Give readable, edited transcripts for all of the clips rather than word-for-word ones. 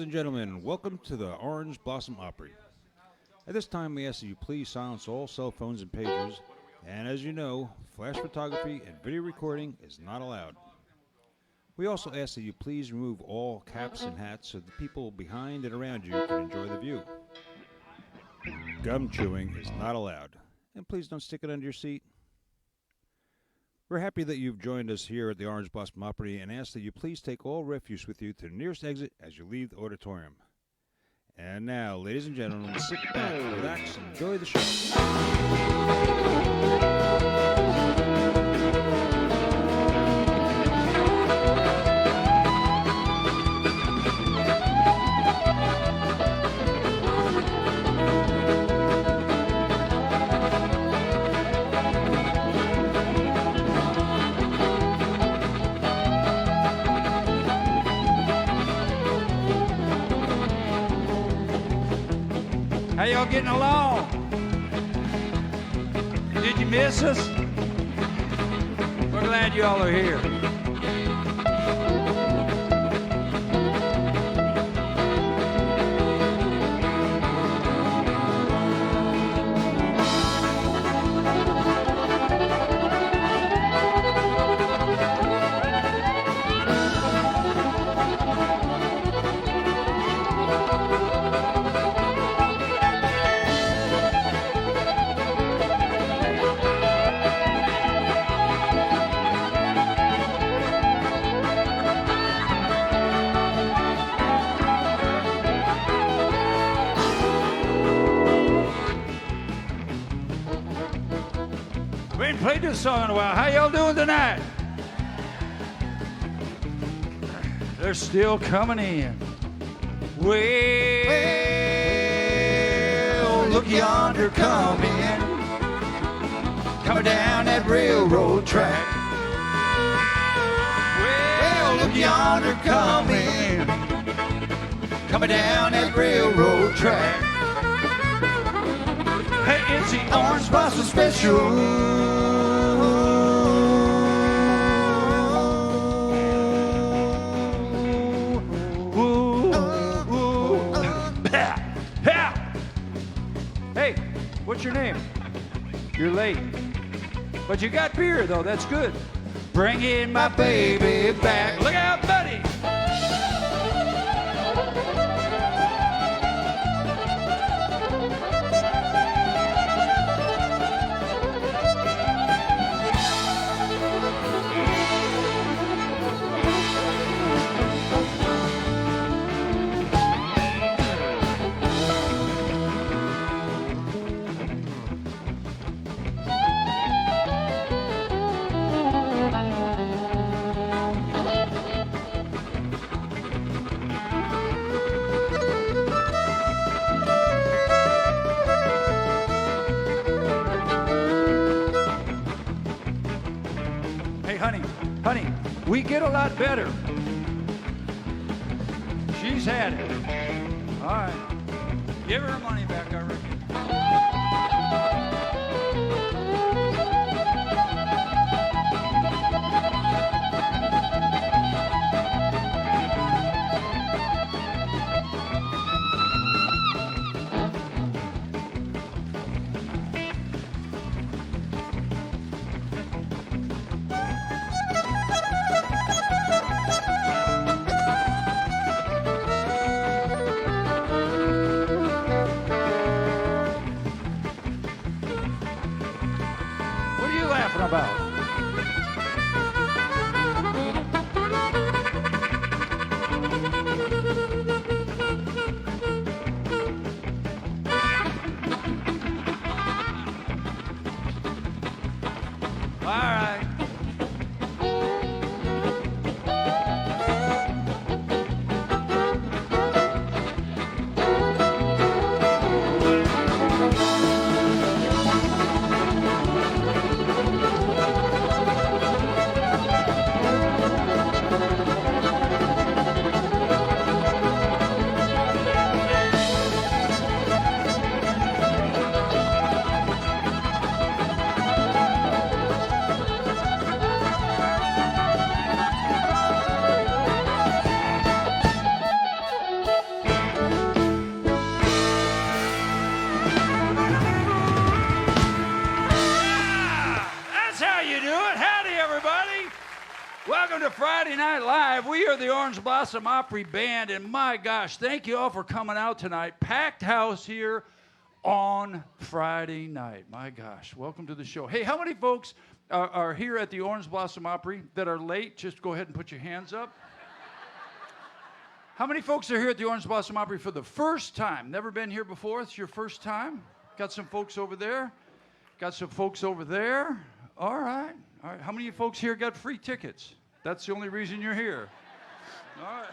Ladies and gentlemen, welcome to the Orange Blossom Opry. At this time, we ask that you please silence all cell phones and pagers, and as you know, flash photography and video recording is not allowed. We also ask that you please remove all caps and hats so the people behind and around you can enjoy the view. Gum chewing is not allowed, and please don't stick it under your seat. We're happy that you've joined us here at the Orange Blossom Opry and ask that you please take all refuse with you to the nearest exit as you leave the auditorium. And now, ladies and gentlemen, sit back, relax, and enjoy the show. How y'all getting along? Did you miss us? We're glad y'all are here. We ain't played this song in a while. How y'all doing tonight? They're still coming in. Well, look yonder coming. Coming down that railroad track. Well, look yonder coming. Coming down that railroad track. Hey, it's the Orange Blossom Special. Hey, what's your name? You're late. But you got beer, though. That's good. Bringing my baby back. Look out, buddy. Honey, we get a lot better. She's had it. All right. Give her her money back, I reckon. About. All right. That's how you do it. Howdy, everybody. Welcome to Friday Night Live. We are the Orange Blossom Opry Band, and my gosh, thank you all for coming out tonight. Packed house here on Friday night. My gosh, welcome to the show. Hey, how many folks are here at the Orange Blossom Opry that are late? Just go ahead and put your hands up. How many folks are here at the Orange Blossom Opry for the first time? Never been here before? It's your first time? Got some folks over there. Got some folks over there. All right. All right. How many of you folks here got free tickets? That's the only reason you're here. All right.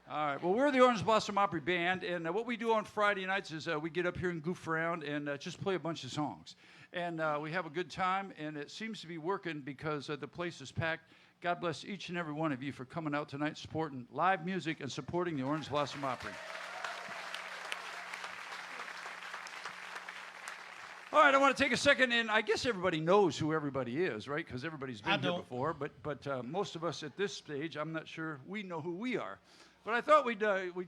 All right. Well, we're the Orange Blossom Opry Band, and what we do on Friday nights is we get up here and goof around and just play a bunch of songs. And we have a good time, and it seems to be working because the place is packed. God bless each and every one of you for coming out tonight, supporting live music and supporting the Orange Blossom Opry. All right, I want to take a second, and I guess everybody knows who everybody is, right? Because everybody's been here before, but most of us at this stage, I'm not sure we know who we are. But I thought we'd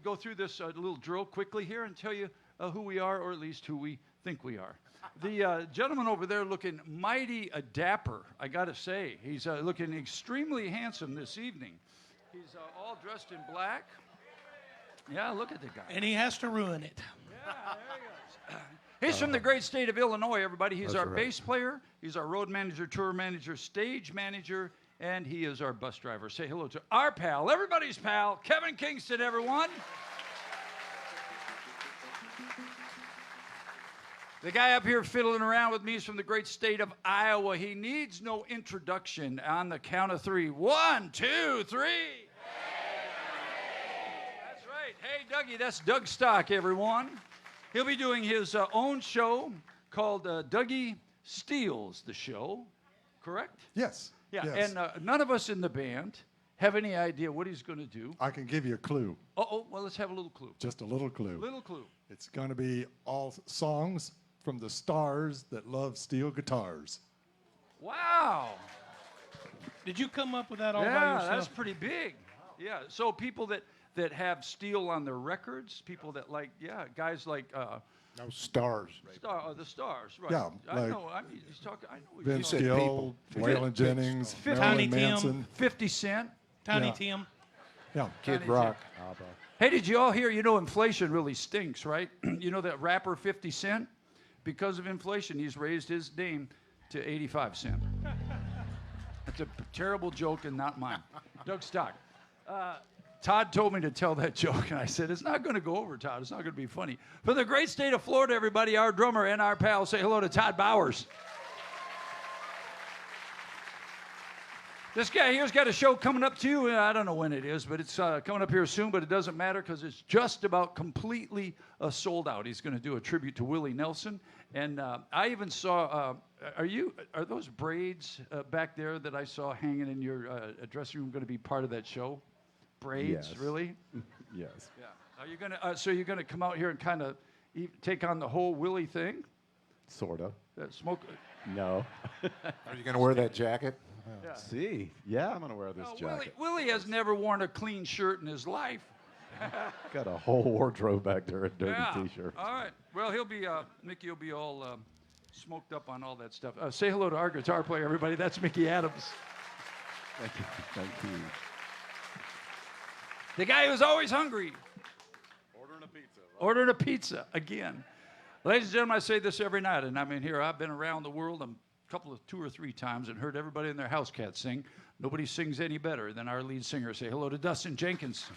go through this little drill quickly here and tell you who we are, or at least who we think we are. The gentleman over there looking mighty dapper, I got to say. He's looking extremely handsome this evening. He's all dressed in black. Yeah, look at the guy. And he has to ruin it. Yeah, there he goes. He's from the great state of Illinois, everybody. He's our bass player. He's our road manager, tour manager, stage manager, and he is our bus driver. Say hello to our pal, everybody's pal, Kevin Kingston, everyone. The guy up here fiddling around with me is from the great state of Iowa. He needs no introduction. On the count of three. 1, 2, 3. Hey, that's right. Hey, Dougie, that's Doug Stock, everyone. He'll be doing his own show called Dougie Steals the Show, correct? Yes. Yeah, yes. and none of us in the band have any idea what he's going to do. I can give you a clue. Uh-oh, well, let's have a little clue. Just a little clue. Little clue. It's going to be all songs from the stars that love steel guitars. Wow. Did you come up with that all by Yeah, yourself? that's pretty big. Yeah, so people that have steel on their records, people that like, guys like No stars. the Stars, right? Yeah, I like know. I mean, he's talking. I know. Vince He's Gill, Waylon Jennings, Tiny Marilyn Tim. Manson. 50 Cent. Tiny Yeah. Tim. Yeah. Kid Rock. Hey, did you all hear? You know, inflation really stinks, right? You know that rapper 50 Cent? Because of inflation, he's raised his name to 85 cent. That's a terrible joke and not mine. Doug Stock. Todd told me to tell that joke, and I said, it's not going to go over, Todd. It's not going to be funny. From the great state of Florida, everybody, our drummer and our pal, say hello to Todd Bowers. This guy here's got a show coming up too. I don't know when it is, but it's coming up here soon, but it doesn't matter because it's just about completely sold out. He's going to do a tribute to Willie Nelson. And I even saw, are those braids back there that I saw hanging in your dressing room going to be part of that show? Braids, Yes. really? Yes. Yeah. Are you going to, so you're going to come out here and kind of take on the whole Willie thing? Sorta. Smoke. No. Are you going to wear that jacket? Yeah. See? Yeah, I'm gonna wear this No, jacket. Willie has never worn a clean shirt in his life. Got a whole wardrobe back there of dirty Yeah. t-shirts. All right. Well, he'll be Mickey will be all smoked up on all that stuff. Say hello to our guitar player, everybody. That's Mickey Adams, Thank you. Thank you. the guy who's always hungry. Ordering a pizza. Ordering a pizza again. Ladies and gentlemen, I say this every night, and I mean here I've been around the world a couple of 2 or 3 times and heard everybody in their house cat sing. Nobody sings any better than our lead singer. Say hello to Dustin Jenkins.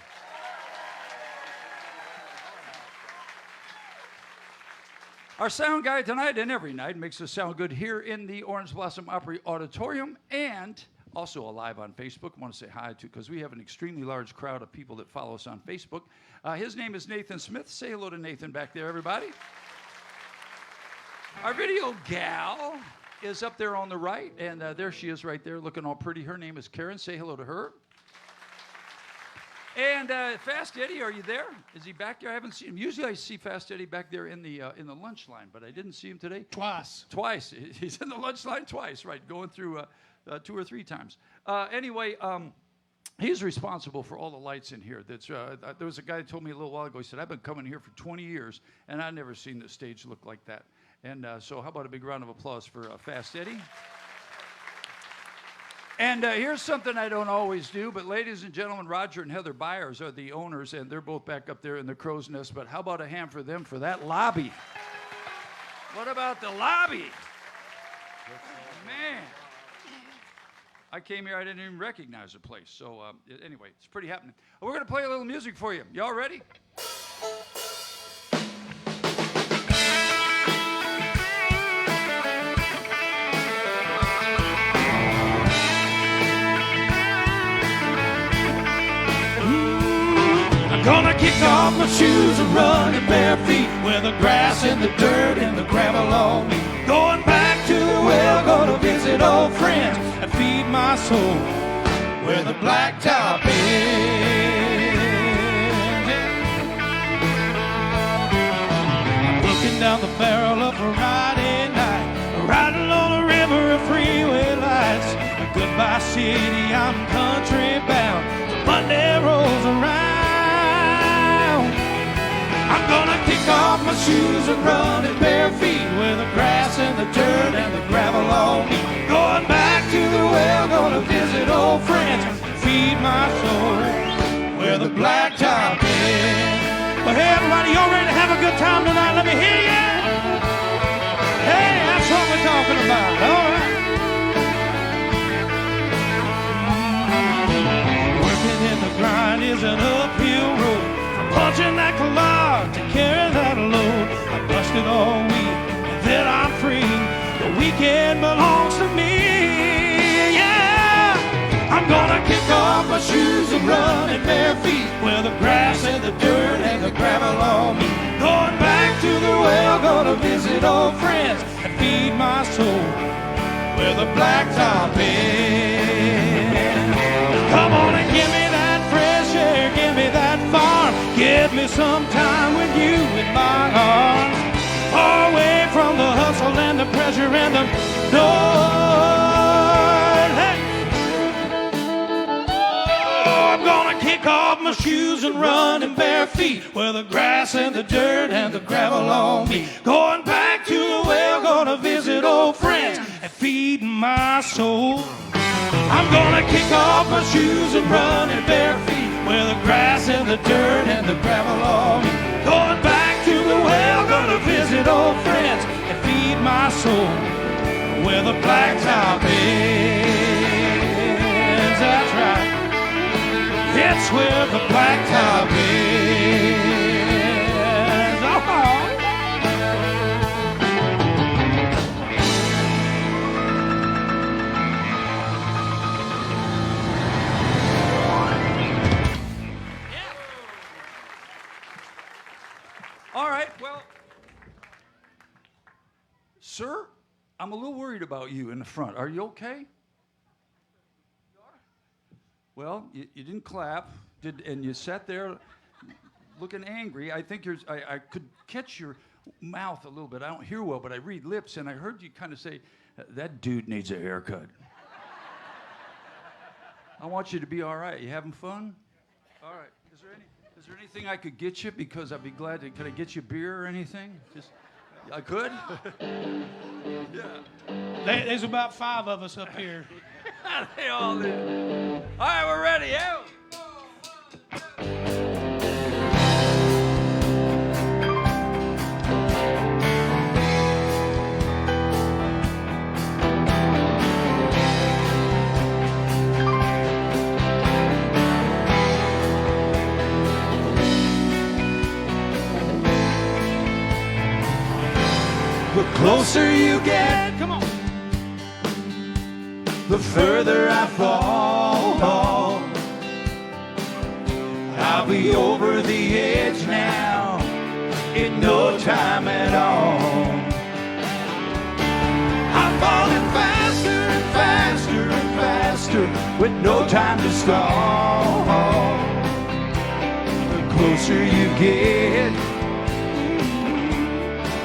Our sound guy tonight and every night makes us sound good here in the Orange Blossom Opry Auditorium and also alive on Facebook. I want to say hi to, because we have an extremely large crowd of people that follow us on Facebook. His name is Nathan Smith. Say hello to Nathan back there, everybody. Our video gal is up there on the right, and there she is right there looking all pretty. Her name is Karen. Say hello to her. And Fast Eddie, are you there? Is he back there? I haven't seen him. Usually I see Fast Eddie back there in the lunch line, but I didn't see him today. Twice. Twice. He's in the lunch line twice, right, going through 2 or 3 times. Anyway, he's responsible for all the lights in here. There was a guy that told me a little while ago, he said, I've been coming here for 20 years, and I've never seen the stage look like that. And so how about a big round of applause for Fast Eddie? And here's something I don't always do, but ladies and gentlemen, Roger and Heather Byers are the owners, and they're both back up there in the crow's nest, but how about a hand for them for that lobby? What about the lobby? Man. I came here, I didn't even recognize the place. So anyway, it's pretty happening. We're going to play a little music for you. Y'all ready? I'm gonna kick off my shoes and run in bare feet, where the grass and the dirt and the gravel all meet. Going back to the well, gonna visit old friends and feed my soul where the blacktop is. I'm looking down the barrel of a Friday night, riding on a river of freeway lights. Goodbye city, I'm country bound. Monday rolls around. I'm gonna kick off my shoes and run in bare feet, where the grass and the dirt and the gravel all meet. Going back to the well, gonna visit old friends, feed my soul where the blacktop is. Well, hey everybody, y'all ready to have a good time tonight? Let me hear you. Hey, that's what we're talking about. All right. Working in the grind is an uphill road. Punching that clock to carry that load. I busted all week, and then I'm free. The weekend belongs to me, yeah. I'm gonna kick off my shoes and run in bare feet, where the grass and the dirt and the gravel all meet. Going back to the well, gonna visit old friends and feed my soul where the blacktop is. Come on and give me that fresh air, give me that farm. Give me some time with you in my arms, far away from the hustle and the pressure and the noise. Hey. Oh, I'm gonna kick off my shoes and run in bare feet, where the grass and the dirt and the gravel all meet. Going back to the well, gonna visit old friends and feed my soul. I'm gonna kick off my shoes and run in bare feet, where the grass and the dirt and the gravel all meet. Going back to the well, gonna visit old friends and feed my soul where the blacktop is. That's right. It's where the blacktop is. Oh. All right, well, sir, I'm a little worried about you in the front. Are you okay? Well, you didn't clap, and you sat there looking angry. I think I could catch your mouth a little bit. I don't hear well, but I read lips, and I heard you kind of say, that dude needs a haircut. I want you to be all right. You having fun? All right. Is there anything I could get you? Because I'd be glad to. Could I get you beer or anything? Just, I could? Yeah. There's about 5 of us up here. They all did. All right, we're ready. Yeah. The closer you get, Come on. the further I fall. I'll be over the edge now in no time at all. I'm falling faster and faster and faster with no time to stall. The closer you get,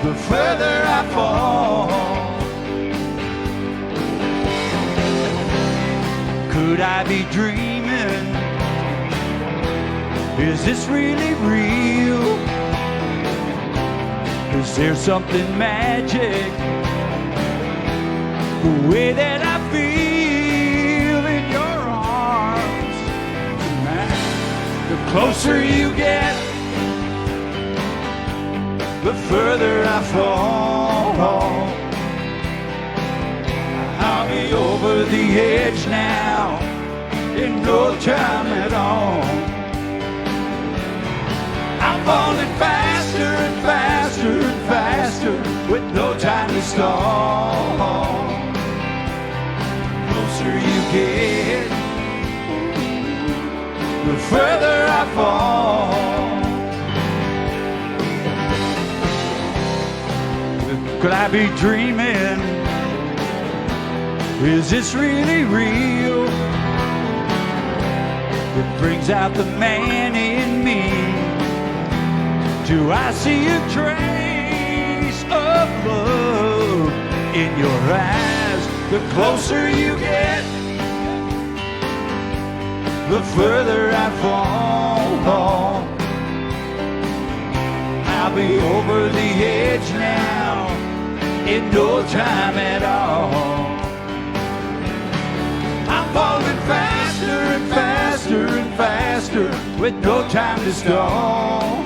the further I fall. Could I be dreaming? Is this really real? 'Cause there's something magic the way that I feel in your arms tonight. The closer you get, the further I fall. I'll be over the edge now in no time at all. I'm falling faster and faster and faster with no time to stall. The closer you get, the further I fall. Could I be dreaming? Is this really real? It brings out the man in me. Do I see a trace of love in your eyes? The closer you get, the further I fall. I'll be over the edge now in no time at all. I'm falling faster and faster and faster with no time to stall.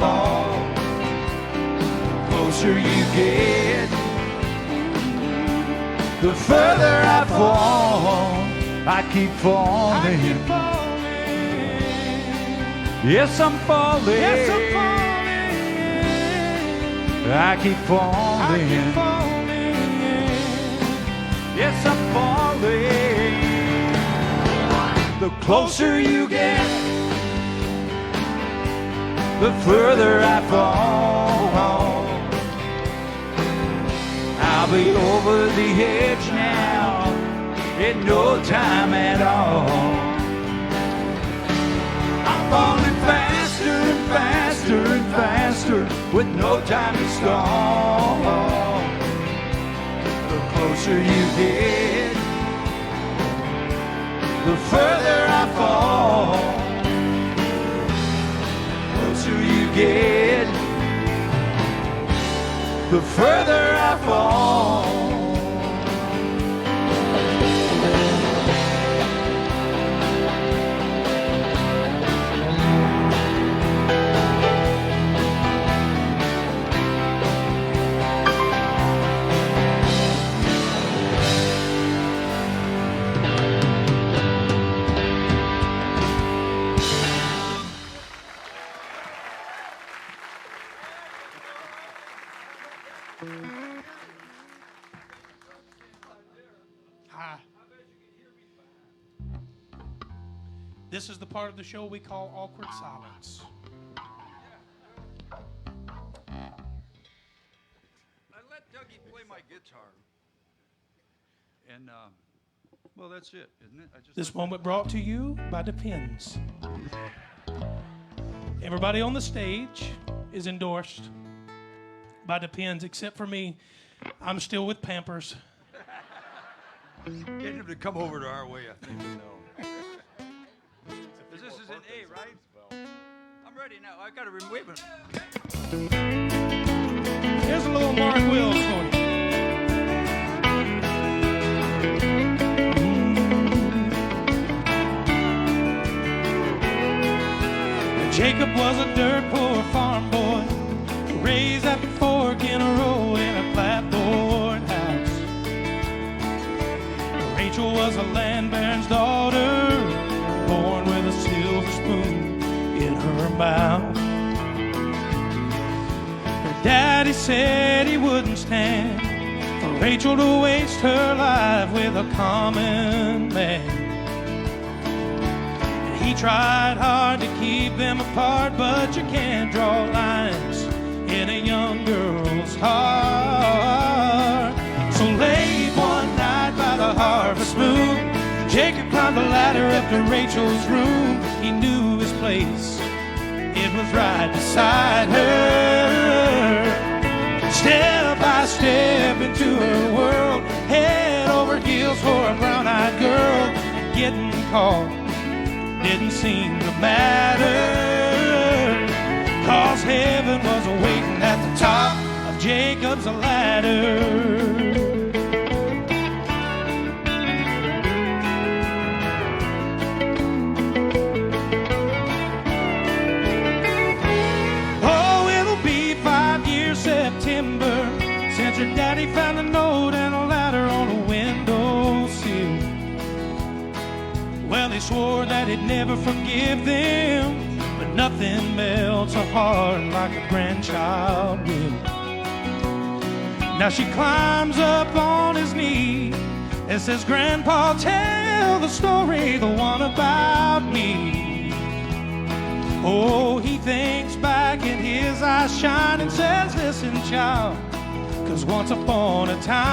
The closer you get, the further I fall. I keep falling. Yes, I'm falling. Yes, I'm falling. I keep falling. Yes, I'm falling. The closer you get, the further I fall. I'll be over the edge now in no time at all. I'm falling faster and faster and faster with no time to stall. The closer you get, the further I fall. The closer you get, the further I fall. Hi. This is the part of the show we call awkward silence. I let Dougie play my guitar. And, well, that's it, isn't it? This moment brought to you by Depends. Everybody on the stage is endorsed by Depends, except for me. I'm still with Pampers. Get him to come over to our way, I think. This is an A, right? I'm ready now. I got to wait a minute. Here's a little Mark Wills for you. Jacob was a dirt poor farm boy, raised at the fork in a road in a clapboard house. Rachel was a land baron's daughter, born with a silver spoon in her mouth. Her daddy said he wouldn't stand for Rachel to waste her life with a common man. He tried hard to keep them apart, but you can't draw lines in a young girl's heart. So late one night by the harvest moon, Jacob climbed the ladder up to Rachel's room. He knew his place, it was right beside her. Step by step into her world, head over heels for a brown-eyed girl, and getting caught didn't seem to matter, 'cause heaven was waiting at the top of Jacob's ladder. September, since her daddy found a note and a ladder on a windowsill. Well, they swore that he'd never forgive them, but nothing melts a heart like a grandchild will. Now she climbs up on his knee and says, Grandpa, tell the story, the one about me. Oh, he thinks back and his eyes shine and says, listen, child, 'cause once upon a time,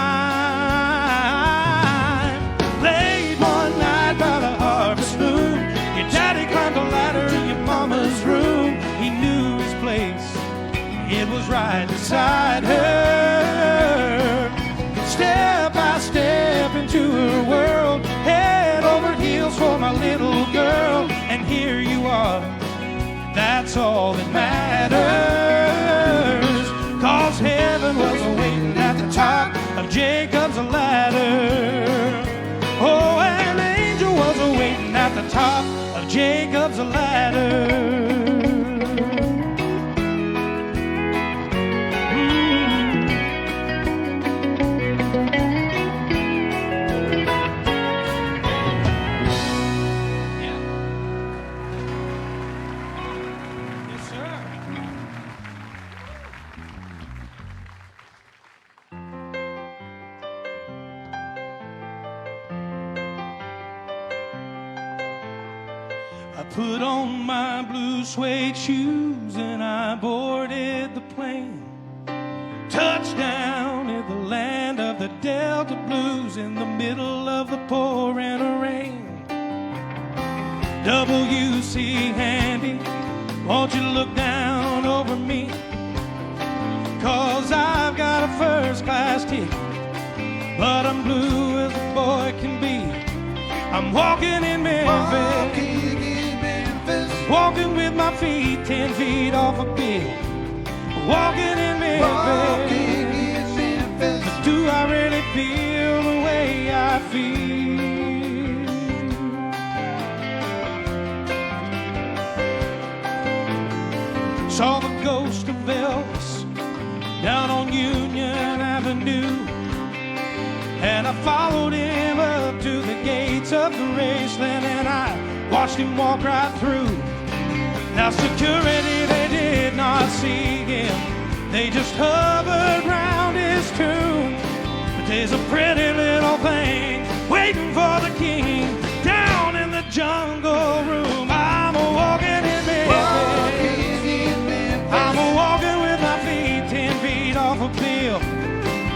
late one night by the harvest moon, your daddy climbed a ladder in your mama's room. He knew his place, it was right beside her. Step by step into her world, head over heels for my little girl, and here you are. That's all that matters, 'cause heaven was waiting at the top of Jacob's ladder. Oh, an angel was waiting at the top of Jacob's ladder. I put on my blue suede shoes and I boarded the plane. Touchdown in the land of the Delta Blues in the middle of the pouring rain. WC Handy, won't you look down over me? 'Cause I've got a first class ticket, but I'm blue as a boy can be. I'm walking in Memphis. Walking with my feet 10 feet off a bill. Walking in Memphis. But do I really feel the way I feel? Saw the ghost of Elvis down on Union Avenue, and I followed him up to the gates of the Raceland, and I watched him walk right through. Now security, they did not see him, they just hovered round his tomb. But there's a pretty little thing waiting for the king down in the jungle room. I'm a-walking in Memphis. I'm a-walking with my feet 10 feet off a bill.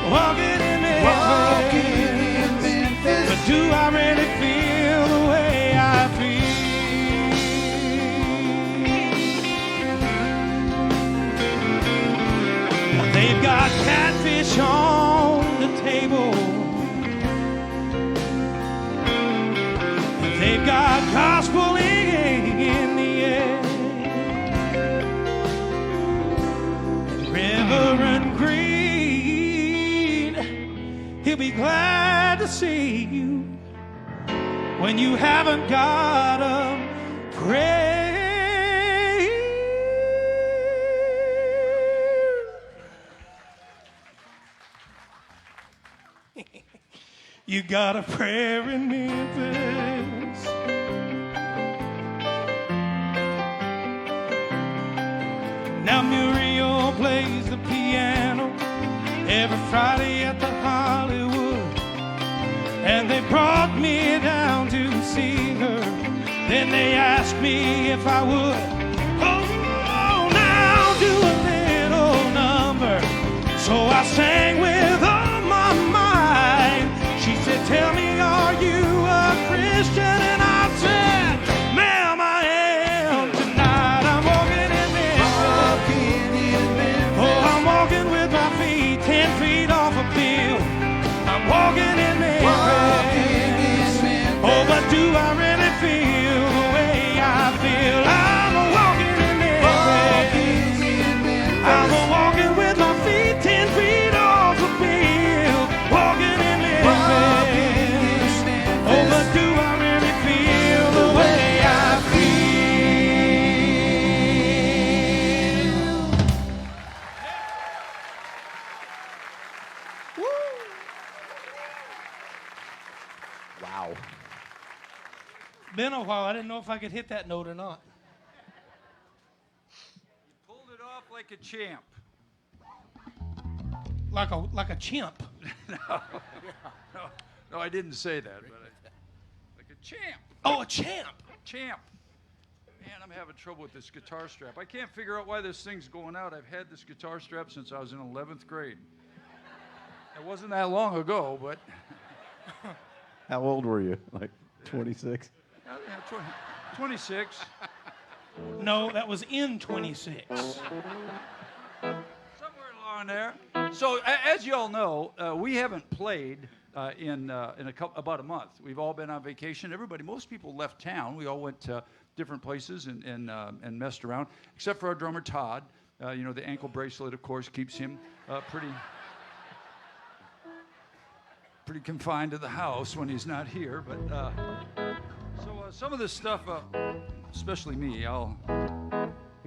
Walking in Memphis. But do I really feel the way I feel? They've got catfish on the table. They've got gospel in the air. Reverend Green, he'll be glad to see you when you haven't got a prayer. You got a prayer in Memphis. Now Muriel plays the piano every Friday at the Hollywood, and they brought me down to see her. Then they asked me if I would. Oh, now do a little number. So I sang with all my mind. She said, tell me, are you a Christian? And I said, ma'am, I am tonight. I'm walking in Memphis. Oh, I'm walking with my feet 10 feet off a bill. I'm walking in Memphis. Oh, but do I really feel the way I feel? I'm walking in Memphis. I'm walking with my feet 10 Wow. Been a while. I didn't know if I could hit that note or not. Pulled it off like a champ. Like a chimp. No, I didn't say that, but like a champ. Oh, a champ. Champ. Man, I'm having trouble with this guitar strap. I can't figure out why this thing's going out. I've had this guitar strap since I was in 11th grade. It wasn't that long ago, but... How old were you? Like 26? 26. No, that was in 26. Somewhere along there. So, as you all know, we haven't played in about a month. We've all been on vacation. Most people left town. We all went to different places and messed around, except for our drummer, Todd. The ankle bracelet, of course, keeps him pretty confined to the house when he's not here. But so some of this stuff, especially me, I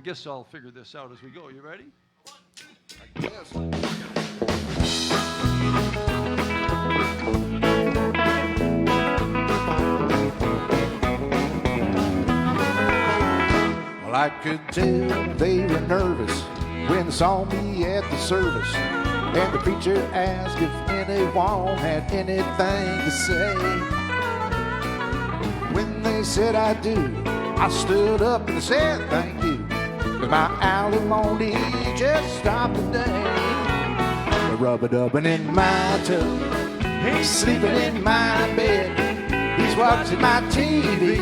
guess I'll figure this out as we go. You ready? Well, I could tell they were nervous when they saw me at the service. And the preacher asked if anyone had anything to say. When they said I do, I stood up and said thank you. 'Cause my alimony just stopped today. We're rub-a-dubbing in my tub. He's sleeping in my bed. He's watching my TV.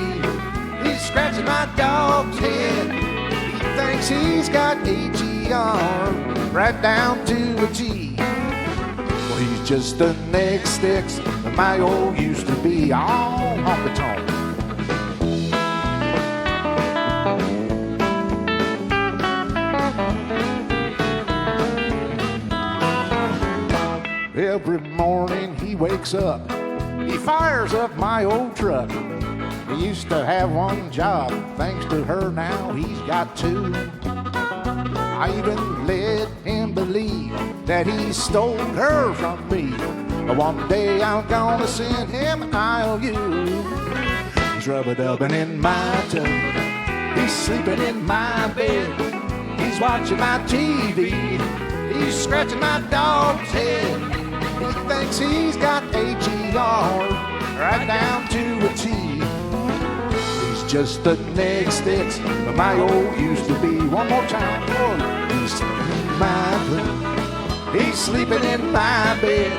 He's scratching my dog's head. He thinks he's got AGR right down to a G. Well, he's just the next sticks that my old used to be all on the tongue. Every morning he wakes up, he fires up my old truck. He used to have one job, thanks to her now he's got two. I even let him believe that he stole her from me. But one day I'm gonna send him an IOU. He's rub-a-dubbing in my tub, he's sleeping in my bed. He's watching my TV, he's scratching my dog's head. He thinks he's got AGR right down to a T. He's just the next sticks that my old used to be. One more time. He's sleeping in my bed. He's sleeping in my bed.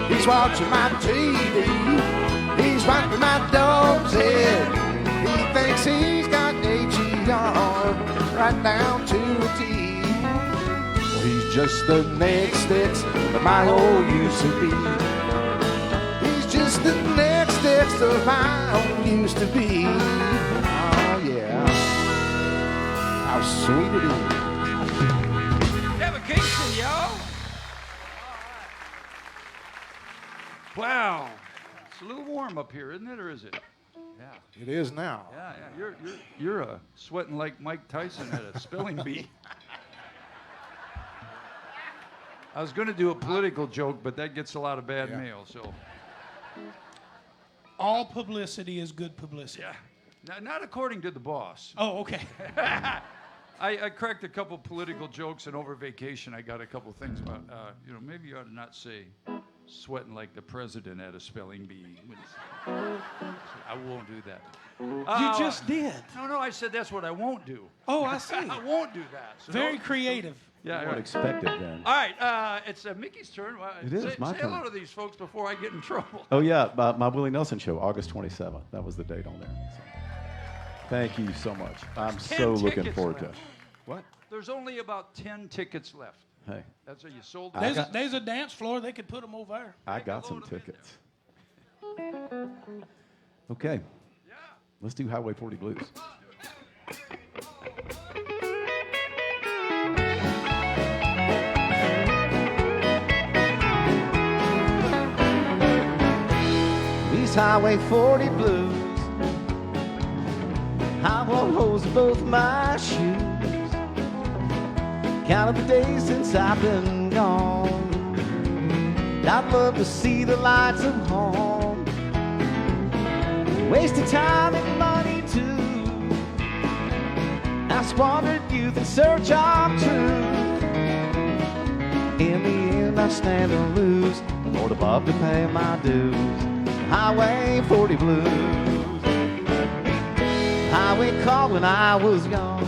He's watching my TV. He's wiping my dog's head. He thinks he's got AGR right down to a T. He's just the next sticks that my old used to be. He's just the next sticks that my old used to be. Oh yeah, how sweet it is. Vacation, y'all. Wow, it's a little warm up here, isn't it, or is it? Yeah. It is now. Yeah. You're sweating like Mike Tyson at a spelling bee. I was going to do a political joke, but that gets a lot of bad mail, so. All publicity is good publicity. Yeah. Not according to the boss. Oh, okay. I cracked a couple political jokes, and over vacation I got a couple things about, maybe you ought to not say sweating like the president at a spelling bee. I won't do that. You just did. No, I said that's what I won't do. Oh, I see. I won't do that. So Very creative. Yeah. I would expect it then. All right, it's Mickey's turn. It is my say turn. hello to these folks before I get in trouble. Oh, yeah, my Willie Nelson show, August 27th. That was the date on there. So. Thank you so much. I'm 10 so looking tickets forward to it. left. What? There's only about 10 tickets left. Hey, That's what you sold. There's a dance floor. They could put them over there. I got some tickets. Okay. Yeah. Let's do Highway 40 Blues. These Highway 40 blues, I want holes in both my shoes. Count up the days since I've been gone. I'd love to see the lights of home. wasted time and money too. I squandered youth in search of truth. In the end, I stand to lose. The Lord above to pay my dues. Highway 40 blues. Highway called when I was young.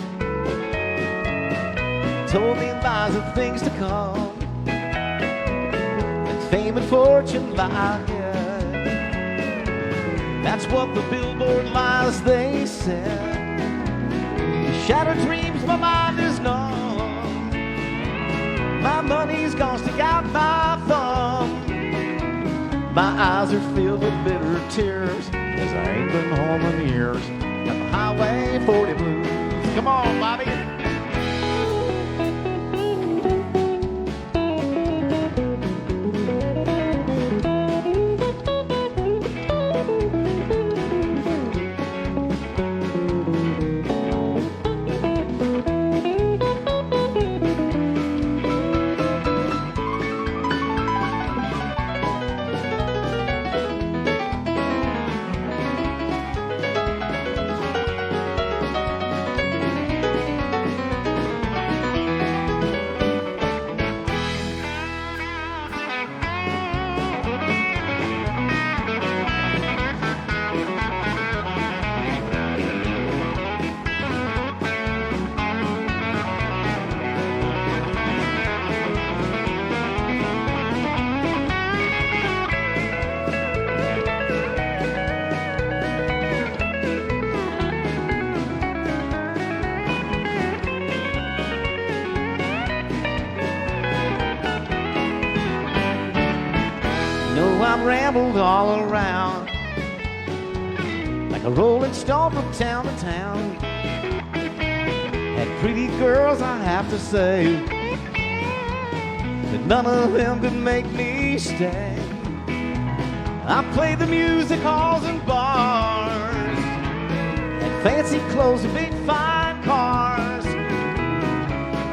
Told me lies of things to come. And fame and fortune lie ahead. That's what the billboard lies they said. Shattered dreams, my mind is numb. My money's gone, stick out my thumb. My eyes are filled with bitter tears as I ain't been home in years. Got the Highway 40 blues. Come on, Bobby. I rambled all around like a rolling stone from town to town. Had pretty girls, I have to say, but none of them could make me stay. I played the music halls and bars, had fancy clothes and big fine cars,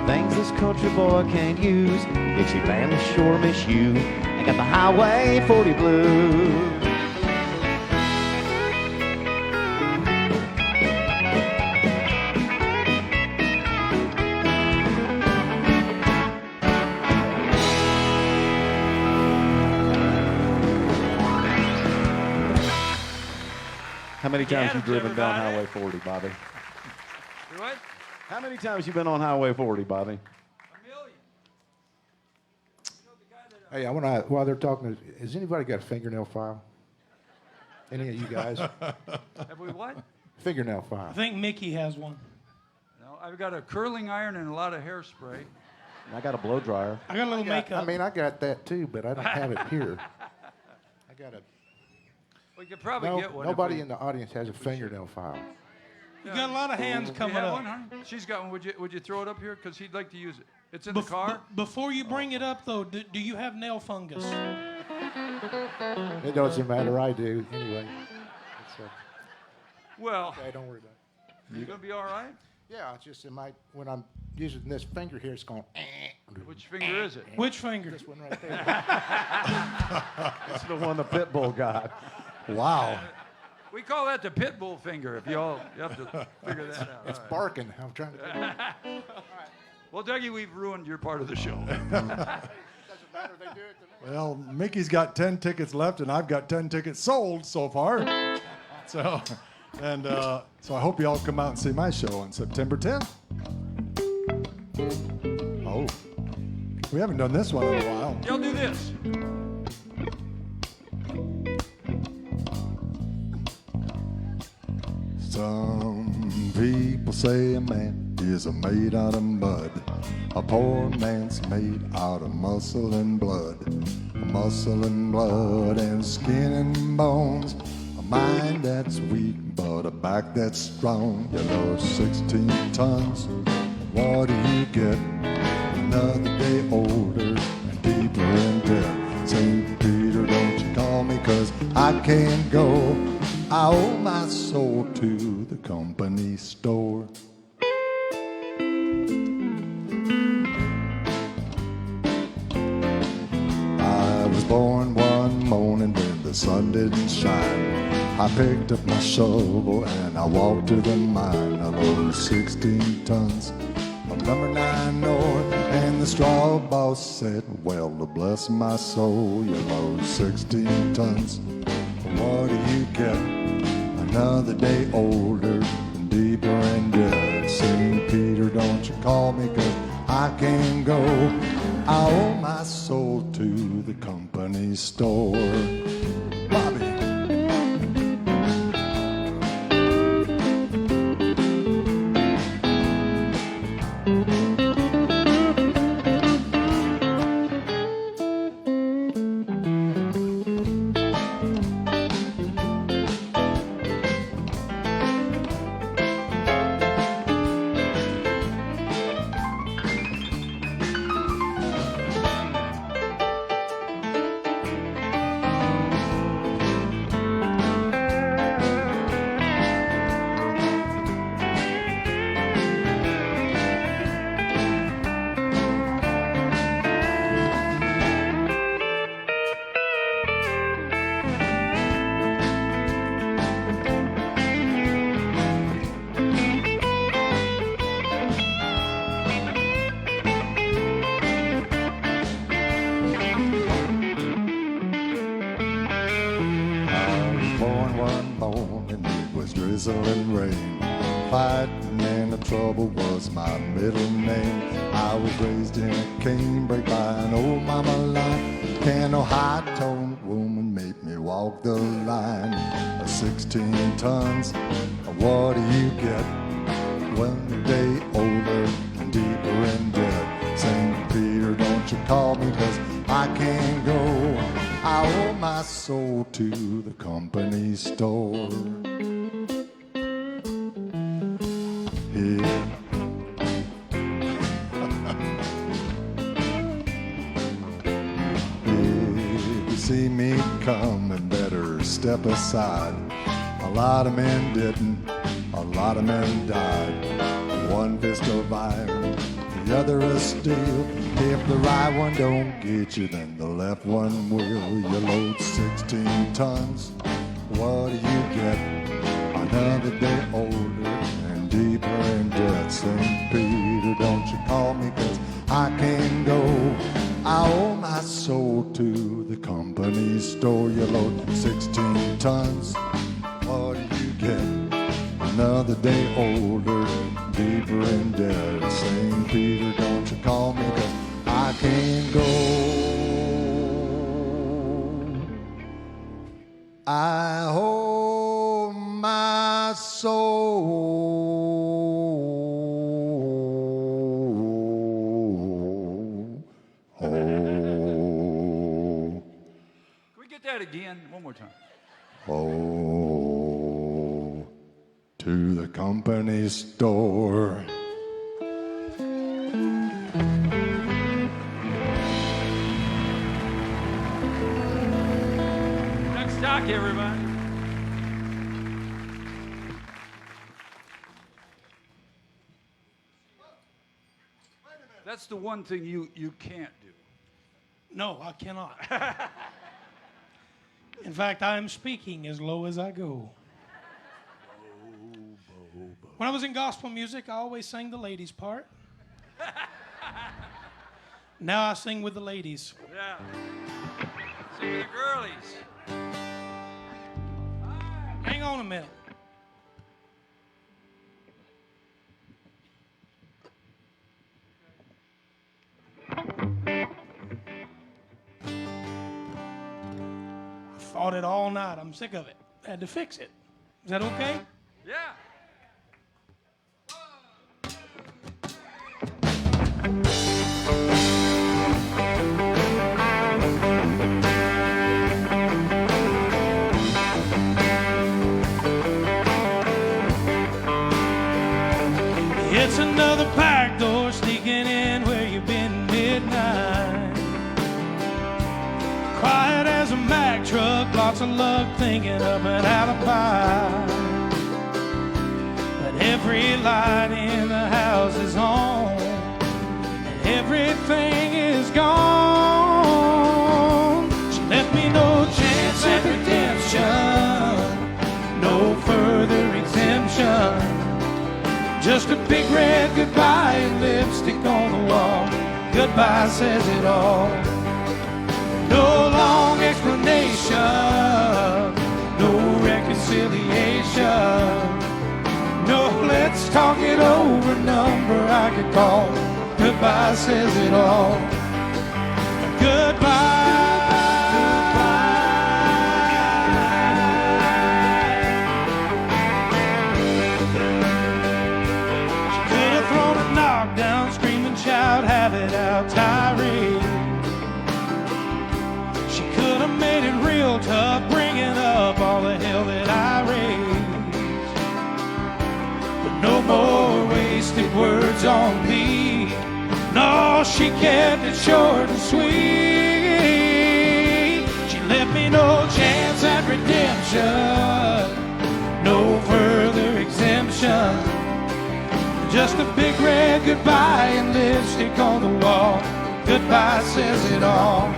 things this country boy can't use. Dixie Band will sure miss you. I got the Highway 40 blues. How many times you driven down Highway 40, Bobby? What? How many times you been on Highway 40, Bobby? Hey, I want to, while they're talking, has anybody got a fingernail file? Any of you guys? Have we what? Fingernail file. I think Mickey has one. No, I've got a curling iron and a lot of hairspray. I got a blow dryer. I got a little makeup. I mean, I got that too, but I don't have it here. I got a. We could probably No, get one. nobody in the audience has a fingernail file. You got a lot of hands You coming have up. one, honey? She's got one. Would you throw it up here? Because he'd like to use it. It's in the car. Before you bring it up, though, do you have nail fungus? It doesn't matter. I do anyway. It's, Well, okay, don't worry about it. you gonna be all right? Yeah, it's just it might when I'm using this finger here, it's going. Which finger is it? Which finger? This one right there. That's the one the pit bull got. Wow. We call that the pit bull finger. If you have to figure that out. It's All right. barking. I'm trying to. Well, Dougie, we've ruined your part of the show. Doesn't matter. They do it to me. Well, Mickey's got 10 tickets left, and I've got 10 tickets sold so far. So I hope you all come out and see my show on September 10th. Oh, we haven't done this one in a while. Y'all do this. Some people say a man is made out of mud. A poor man's made out of muscle and blood. Muscle and blood and skin and bones. A mind that's weak, but a back that's strong. You know, 16 tons. What do you get? Another day older and deeper in debt. St. Peter, don't you call me, 'cause I can't go. I owe my soul to the company store. I was born one morning when the the sun didn't shine. I picked up my shovel and I walked to the mine. I loaded 16 tons of number 9 north, and the straw boss said, well, to bless my soul, you load 16 tons. What do you get? Another day older and deeper in debt. St. Peter, don't you call me, 'cause I can't go. I owe my soul to the company store. Bobby. Drizzling rain, fighting and the trouble was my middle name. I was raised in a canebrake by an old mama line. Can no high-toned woman make me walk the line? 16 tons, what do you get? One day older and deeper in debt. St. Peter, don't you call me, 'cause I can't go. I owe my soul to the company store. Here. If you see me coming, better step aside. A lot of men didn't, a lot of men died. One fist of iron, the other of steel. If the right one don't get you, then the left one will. You load 16 tons, what do you get? Another day older and deeper in debt. St. Peter, don't you call me, 'cause I can't go. I owe my soul to the company store. You load 16 tons, what do you get? Another day older, deeper in debt. St. Peter, don't you call me, 'cause I can't go. I owe my soul. That again, one more time. Oh, to the company store. Next stock, everybody. That's the one thing you can't do. No, I cannot. In fact, I am speaking as low as I go. When I was in gospel music, I always sang the ladies' part. Now I sing with the ladies. Yeah. Sing with the girlies. Hang on a minute. Fought it all night. I'm sick of it. Had to fix it. Is that okay? Yeah. It's another back door sneaking in where you've been midnight. Quiet as a Mack truck, lots of luck thinking of an alibi. But every light in the house is on, and everything is gone. She left me no chance every Just a big red goodbye and lipstick on the wall. Goodbye says it all. No long explanation, no reconciliation. No, let's talk it over, number I could call. Goodbye says it all. Goodbye. She could have thrown a knockdown, scream and shout, have it out, tirade. She could have made it real tough, bringing up all the hell that I raised. But no more wasted words on me. No, she kept it short and sweet. She left me no chance at redemption, no further exemption. Just a big red goodbye and lipstick on the wall. Goodbye says it all.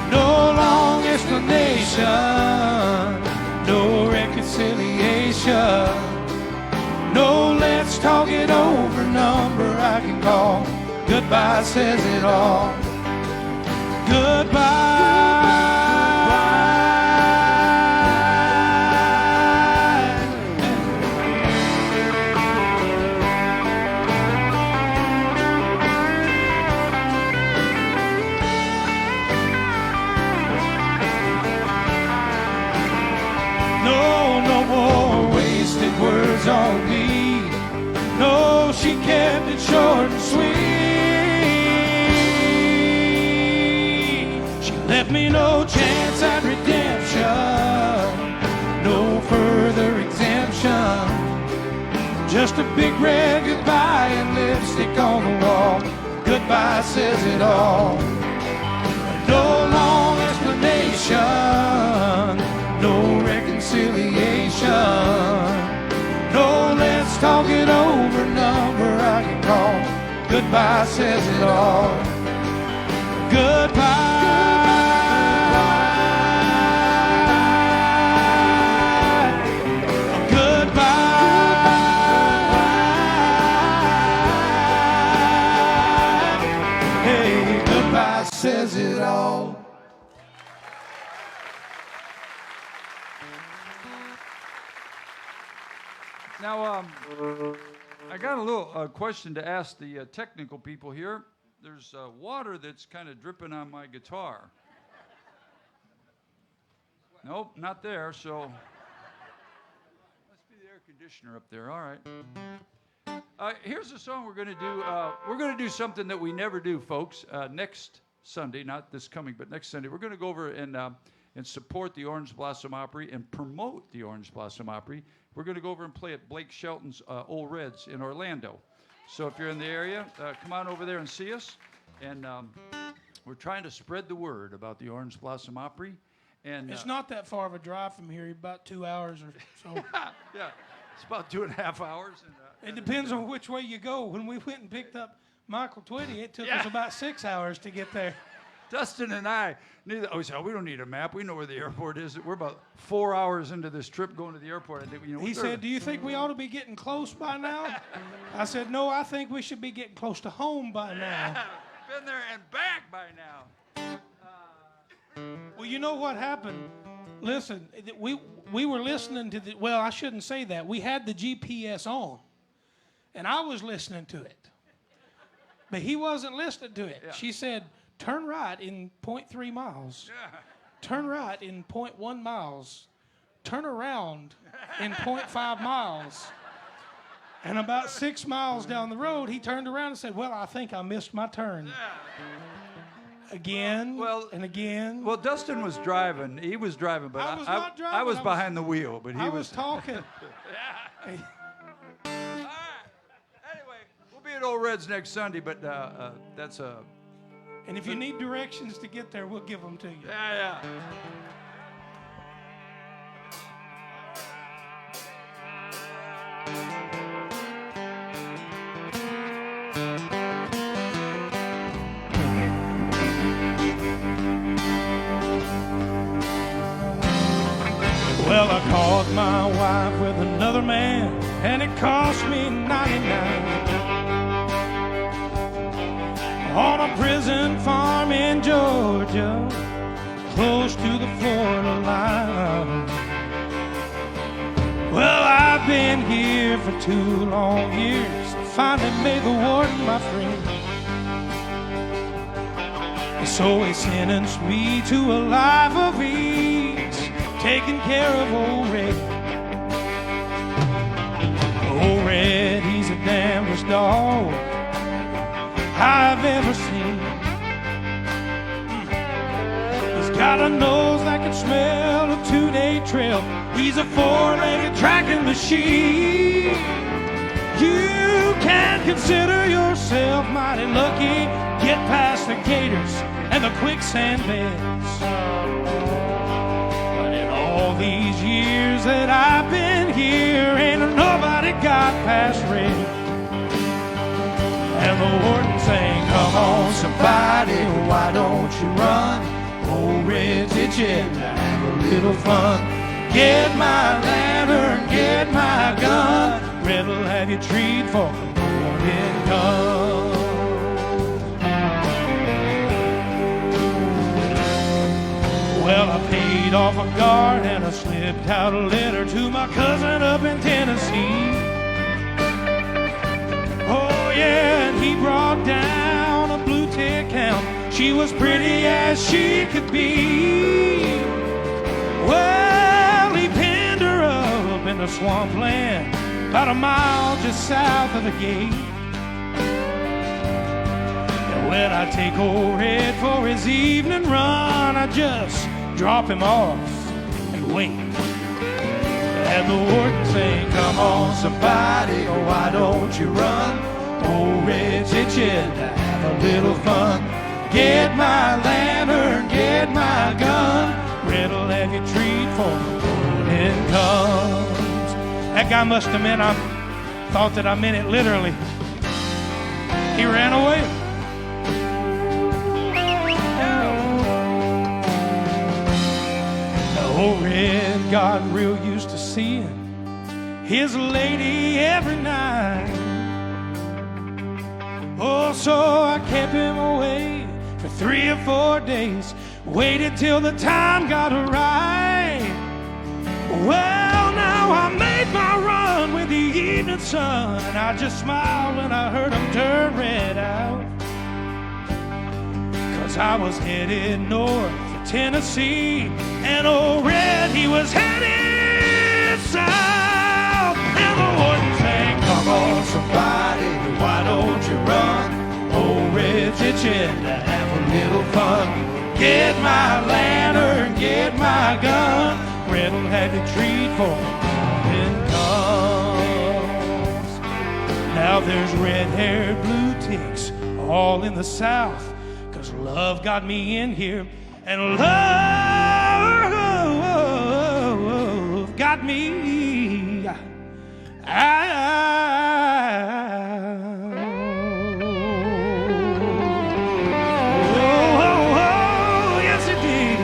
No long explanation, no reconciliation. No, let's talk it over, number I can call. Goodbye says it all. No more wasted words on me. No, she kept it short and sweet. She left me no chance at redemption, no further exemption. Just a big red goodbye and lipstick on the wall. Goodbye says it all. No long explanation, no reconciliation. No, let's talk it over, number I can call. Goodbye says it all. Goodbye. Goodbye. Hey, goodbye says it all. Now, I got a little question to ask the technical people here. There's water that's kind of dripping on my guitar. Nope, not there, so must be the air conditioner up there. All right. Here's a song we're going to do. We're going to do something that we never do, folks. Next Sunday, not this coming, but next Sunday, we're going to go over and support the Orange Blossom Opry and promote the Orange Blossom Opry. We're going to go over and play at Blake Shelton's Old Reds in Orlando. So if you're in the area, come on over there and see us. And we're trying to spread the word about the Orange Blossom Opry. And It's not that far of a drive from here, about 2 hours or so. yeah, it's about 2.5 hours. And, It depends on which way you go. When we went and picked up Michael Twitty, it took us about 6 hours to get there. Dustin and I, we don't need a map. We know where the airport is. We're about 4 hours into this trip going to the airport. I think, He said, do you think we ought to be getting close by now? I said, no, I think we should be getting close to home by now. Been there and back by now. Well, you know what happened? Listen, we were listening to the, well, I shouldn't say that. We had the GPS on, and I was listening to it. But he wasn't listening to it. Yeah. She said, turn right in 0.3 miles. Yeah. Turn right in 0.1 miles. Turn around in 0.5 miles. And about 6 miles down the road, he turned around and said, well, I think I missed my turn. Yeah. Again and again. Well, Dustin was driving. He was driving, but I was not driving. I was behind the wheel, but I was talking. Yeah. All right. Anyway, we'll be at Old Reds next Sunday, but that's a... And if you need directions to get there, we'll give them to you. Yeah. Well, I caught my wife with another man. and it cost me 99 on a prison farm in Georgia, close to the Florida line. Well, I've been here for 2 long years, finally made the warden my friend. So he sentenced me to a life of ease, taking care of old Red. Old Red, he's the damnedest dog I've ever seen. He's got a nose that can smell a 2-day trail. He's a 4-legged tracking machine. You can consider yourself mighty lucky, get past the gators and the quicksand beds. But in all these years that I've been here, ain't nobody got past Red. And the warden saying, come on somebody, why don't you run? Old Red's itching to have a little fun. Get my lantern, get my gun. Red will have you treat for the morning comes. Well, I paid off a guard and I slipped out a letter to my cousin up in Tennessee. Oh yeah, and he brought down a blue tick hound. She was pretty as she could be. Well, he pinned her up in the swampland, about a mile just south of the gate. And when I take old Red for his evening run, I just drop him off and wait. And the warden saying, come on somebody, oh why don't you run? Old Red's itching to have a little fun. Get my lantern, get my gun. Red'll have you treat for the morning comes. That guy must have meant thought that I meant it literally. He ran away. Old Red got real used to seeing his lady every night. Oh, so I kept him away for 3 or 4 days, waited till the time got right. Well, now I made my run with the evening sun, and I just smiled when I heard him turn Red out. 'Cause I was headed north for Tennessee, and old Red, he was headed south. And the warden sang, come on somebody, why don't you run? Old Red's itching to have a little fun. Get my lantern, get my gun. Red'll have you treat for morning comes. Now there's red-haired blue ticks all in the south, 'cause love got me in here, and love got me out. Oh, yes it did.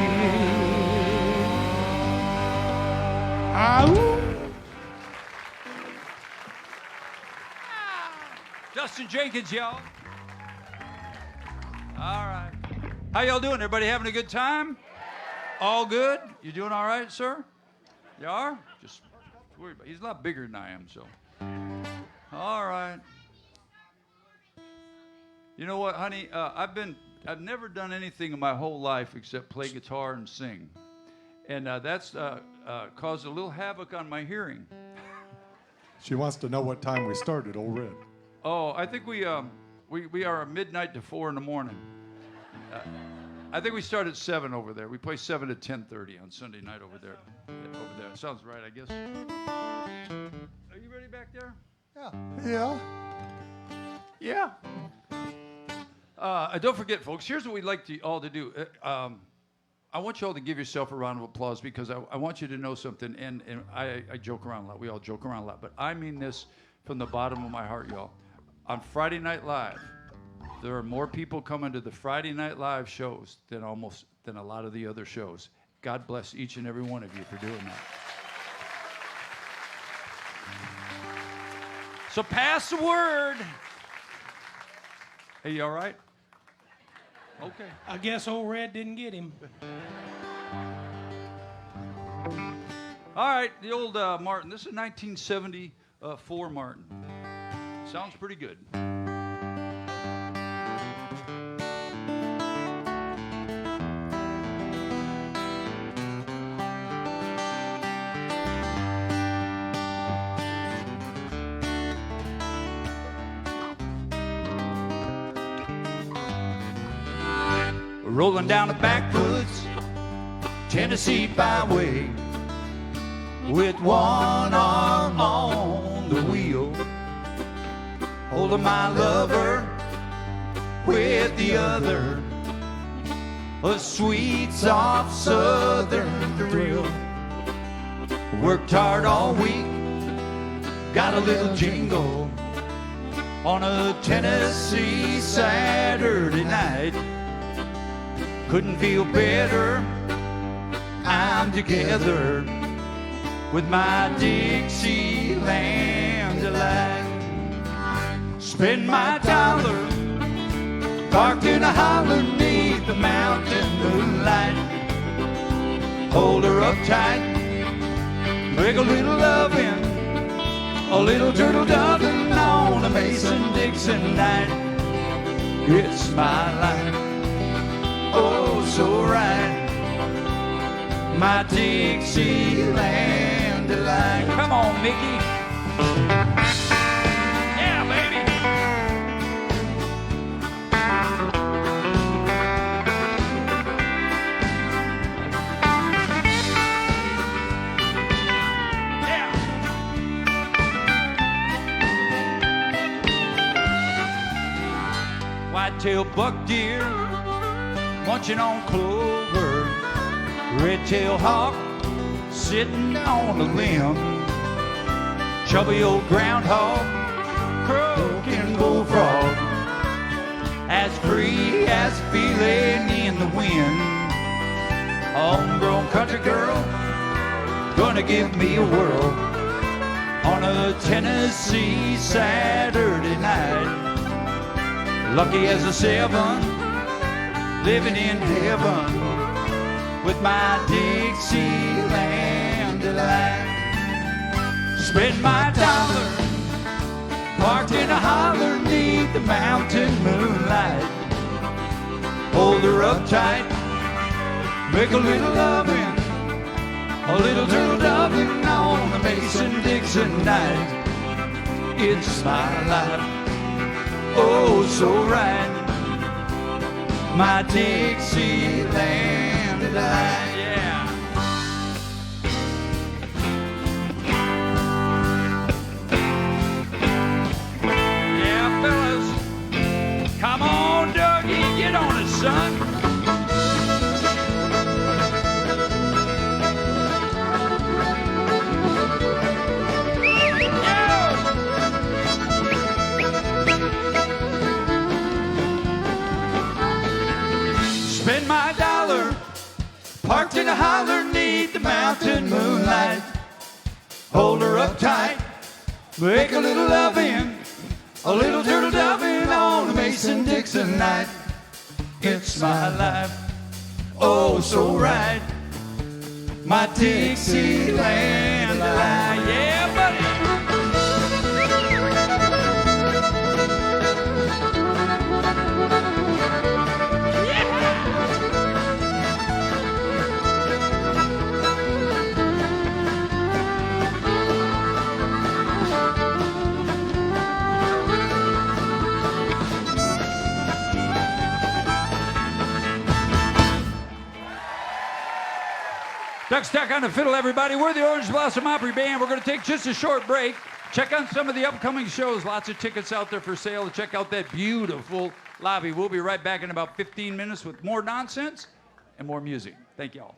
Justin Jenkins, y'all. All right. How y'all doing? Everybody having a good time? All good? You doing all right, sir? You are? Just worried about. He's a lot bigger than I am, so. All right. You know what, honey? I've never done anything in my whole life except play guitar and sing, and that's caused a little havoc on my hearing. She wants to know what time we started, Old Red. Oh, I think we are midnight to 4 in the morning. I think we start at 7 over there. We play 7 to 10:30 on Sunday night over there. Sounds right, I guess. Are you ready back there? Yeah. Yeah. Don't forget, folks, here's what we'd like to all to do. I want you all to give yourself a round of applause, because I want you to know something, and I joke around a lot. We all joke around a lot, but I mean this from the bottom of my heart, y'all. On Friday Night Live, there are more people coming to the Friday Night Live shows than a lot of the other shows. God bless each and every one of you for doing that. So pass the word. Hey, you all right? Okay. I guess old Red didn't get him. All right, the old Martin. This is 1974 Martin. Sounds pretty good. Rolling down the backwoods Tennessee byway with one arm on the wheel, holding my lover with the other, a sweet soft southern thrill. Worked hard all week, got a little jingle on a Tennessee Saturday night. Couldn't feel better, I'm together with my Dixieland delight. Spend my dollar parked in a holler neath the mountain moonlight. Hold her up tight, make a little loving, a little turtle doving on a Mason-Dixon night. It's my life, oh so right, my Dixieland delight. Come on, Mickey. Yeah, baby. Yeah. White-tailed buck deer munching on clover, red-tailed hawk sitting on a limb, chubby old groundhog, croaking bullfrog, as free as feeling in the wind. Homegrown country girl, gonna give me a whirl on a Tennessee Saturday night. Lucky as a seven, living in heaven with my Dixieland delight. Spend my dollar parked in a holler neath the mountain moonlight. Hold her up tight, make a little loving, a little turtle doving on the Mason-Dixon night. It's my life, oh so right, my Dixieland delight. Yeah. Yeah, fellas. Come on, Dougie, get on it, son. Spend my dollar parked in a holler neath the mountain moonlight. Hold her up tight, make a little loving, a little turtle doving on the Mason-Dixon night. It's my life, oh so right, my Dixieland delight. Yeah, buddy. Duck Stuck on the fiddle, everybody. We're the Orange Blossom Opry Band. We're going to take just a short break. Check out some of the upcoming shows. Lots of tickets out there for sale. Check out that beautiful lobby. We'll be right back in about 15 minutes with more nonsense and more music. Thank y'all.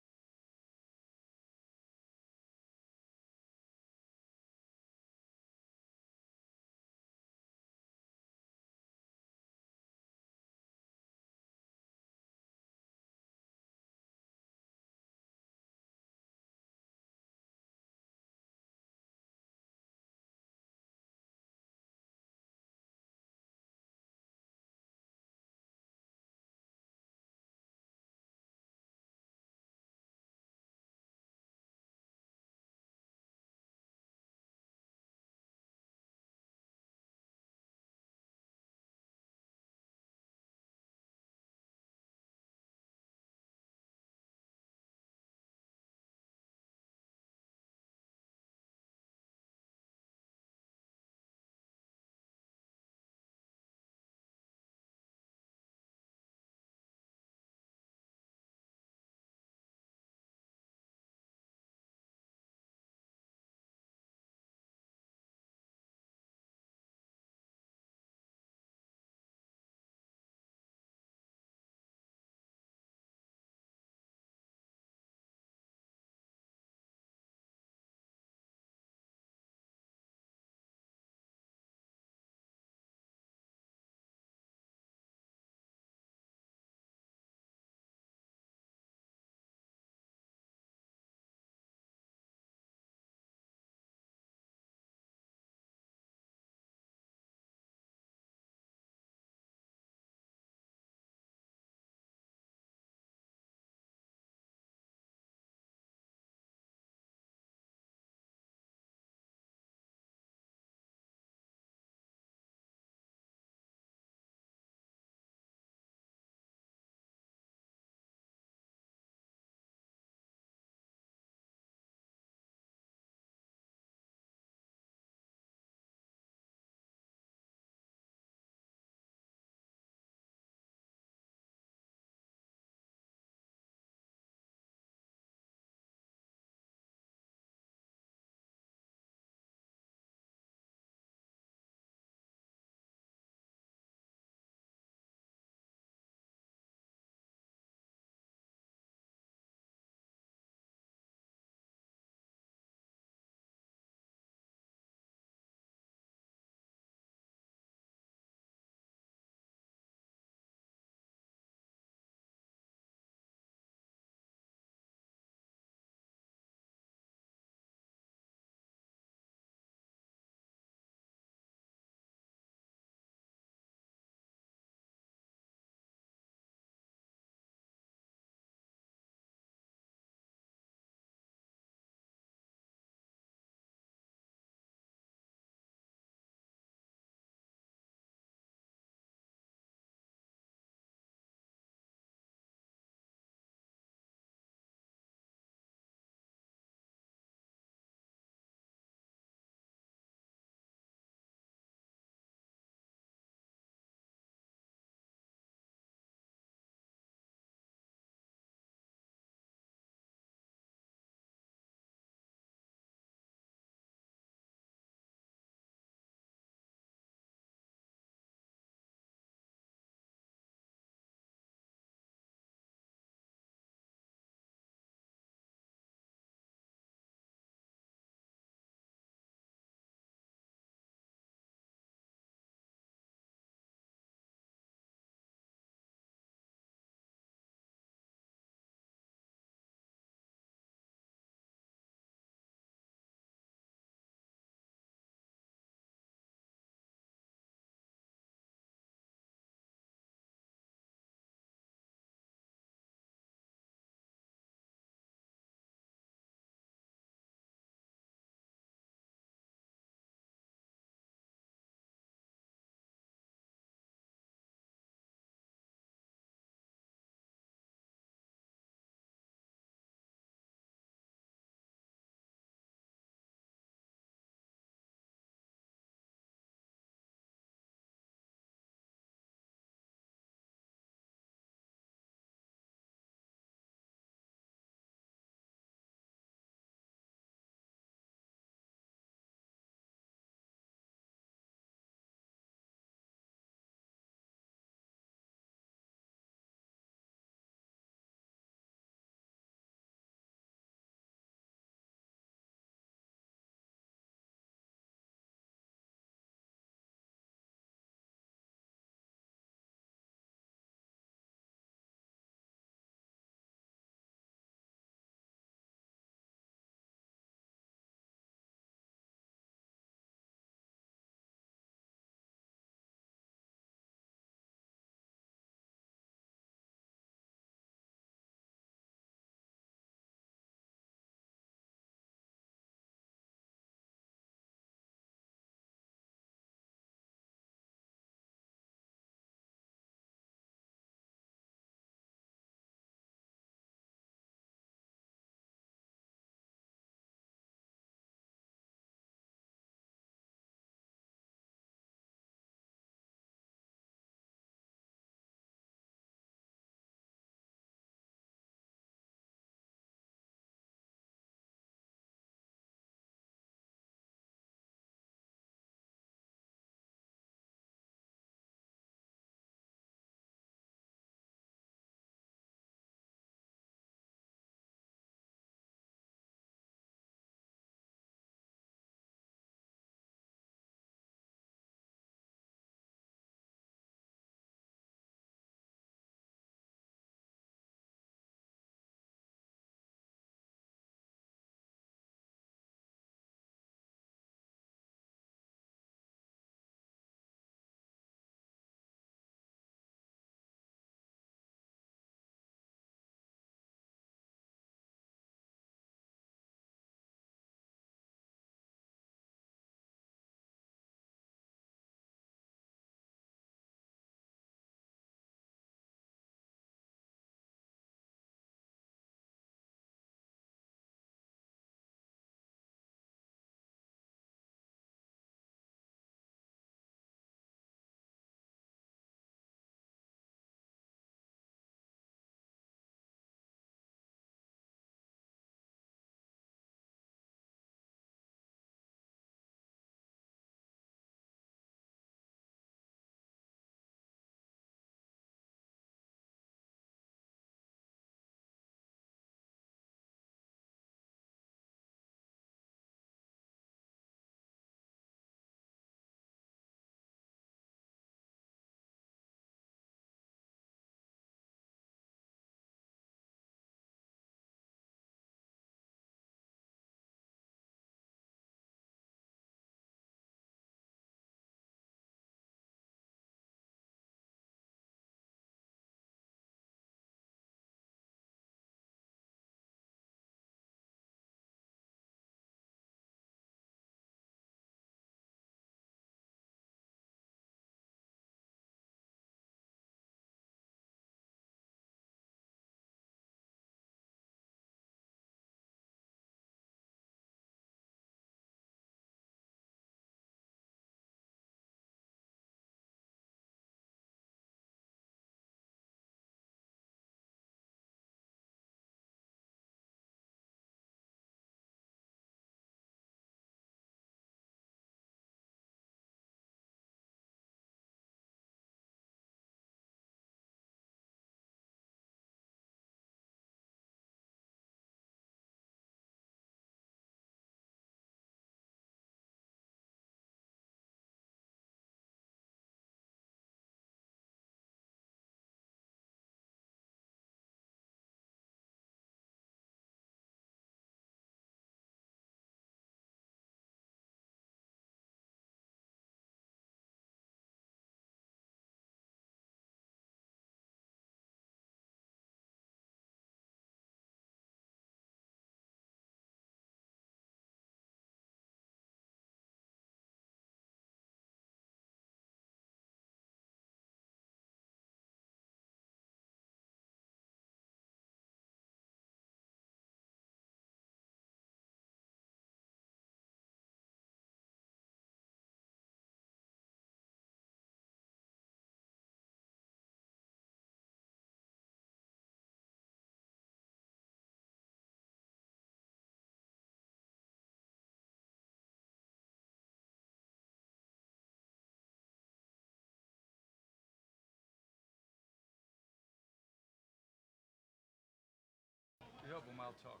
I'll talk.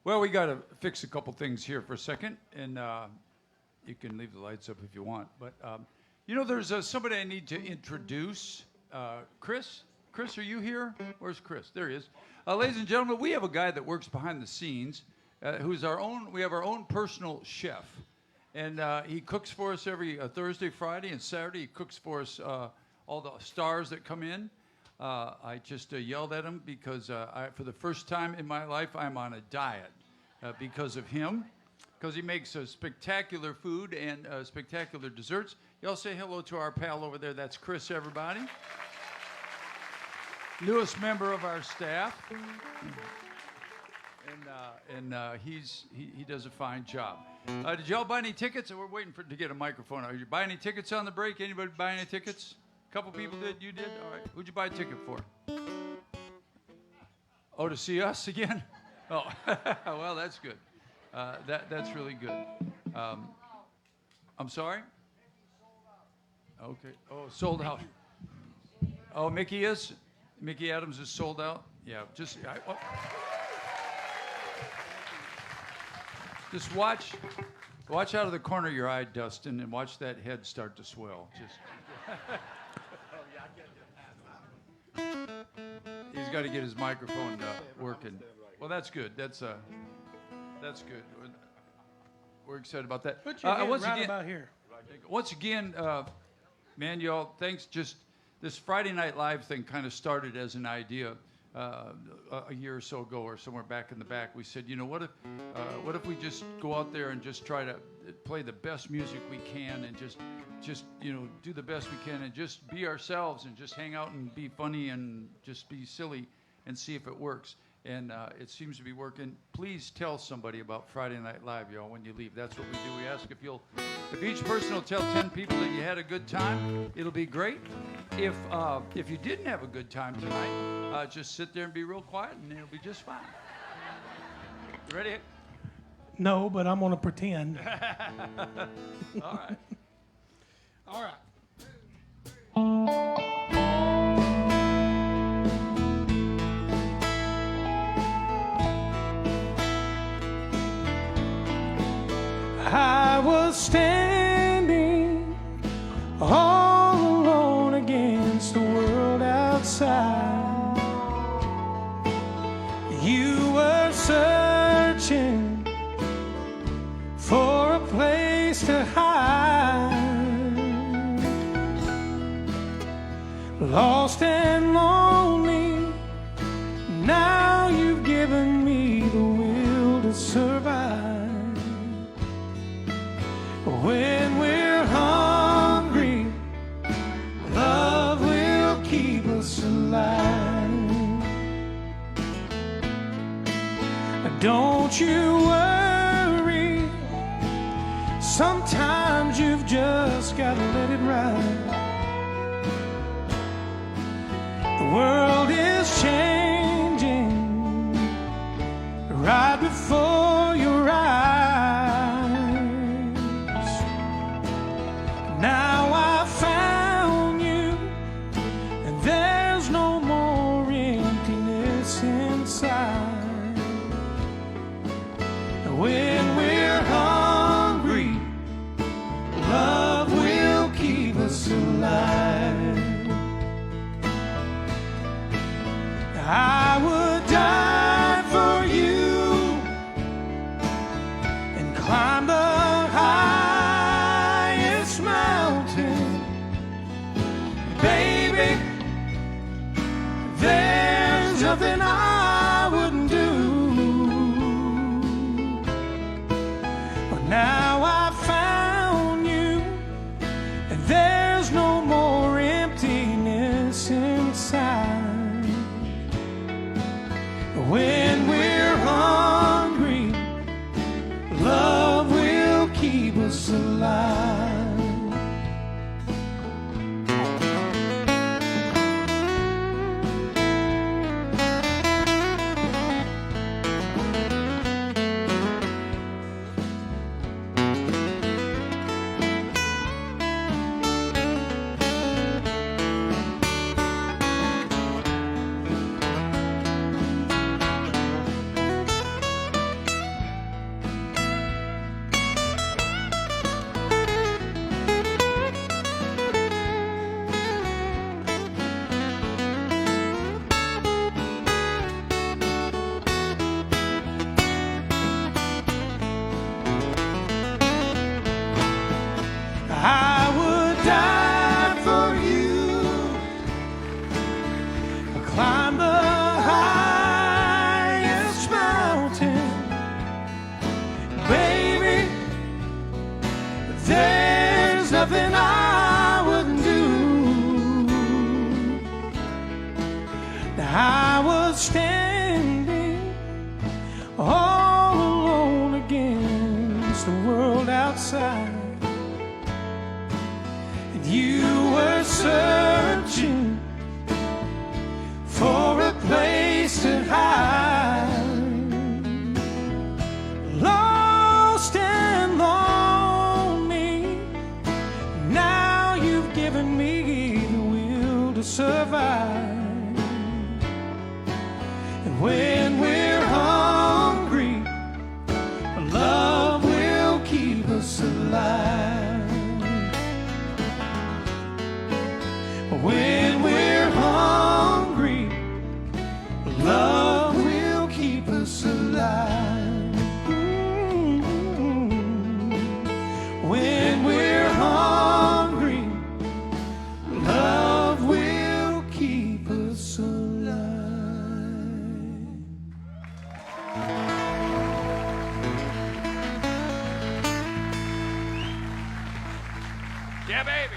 Well, we got to fix a couple things here for a second, and you can leave the lights up if you want. But, there's somebody I need to introduce. Chris? Chris, are you here? Where's Chris? There he is. Ladies and gentlemen, we have a guy that works behind the scenes who's we have our own personal chef. And he cooks for us every Thursday, Friday, and Saturday. He cooks for us all the stars that come in. I just yelled at him because for the first time in my life, I'm on a diet because of him, because he makes spectacular food and spectacular desserts. Y'all say hello to our pal over there. That's Chris, everybody. Newest member of our staff. And he does a fine job. Did y'all buy any tickets? We're waiting to get a microphone. Did you buy any tickets on the break? Anybody buy any tickets? A couple people did. You did? All right. Who'd you buy a ticket for? Oh, to see us again? Oh, well, that's good. That's really good. I'm sorry? Okay. Oh, sold out. Oh, Mickey is? Mickey Adams is sold out? Yeah, just watch out of the corner of your eye, Dustin, and watch that head start to swell. He's got to get his microphone working. Well, that's good. That's good. We're excited about that. Put your hand right about here. Once again, man, y'all, thanks. Just this Friday Night Live thing kind of started as an idea a year or so ago, or somewhere back in the back. We said, what if we just go out there and just try to play the best music we can, and just do the best we can, and just be ourselves, and just hang out and be funny and just be silly, and see if it works. And it seems to be working. Please tell somebody about Friday Night Live, y'all, when you leave. That's what we do. We ask if each person will tell 10 people that you had a good time, it'll be great. If you didn't have a good time tonight, just sit there and be real quiet, and it'll be just fine. You ready? No, but I'm going to pretend. All right. All right. I was standing all alone against the world outside. You were searching for a place to hide. Lost and lonely, now you've given me the will to survive. When we're hungry, love will keep us alive. Don't you worry, sometimes you've just got to let it ride. The world is changing right before your eyes. Now I found you, and there's no more emptiness inside. When we're hungry, love will keep us alive. I would die for you and climb the highest mountain. Baby, there's nothing I wouldn't do. But now I found you, and there's no more emptiness inside. When we're hungry, love will keep us alive. standing all alone against the world outside. And you were searching for a place to hide. Lost and lonely, now you've given me the will to survive. And when we're hungry, love will keep us alive. When we're hungry, love will keep us alive. When we're hungry, love will keep us alive. Yeah, baby.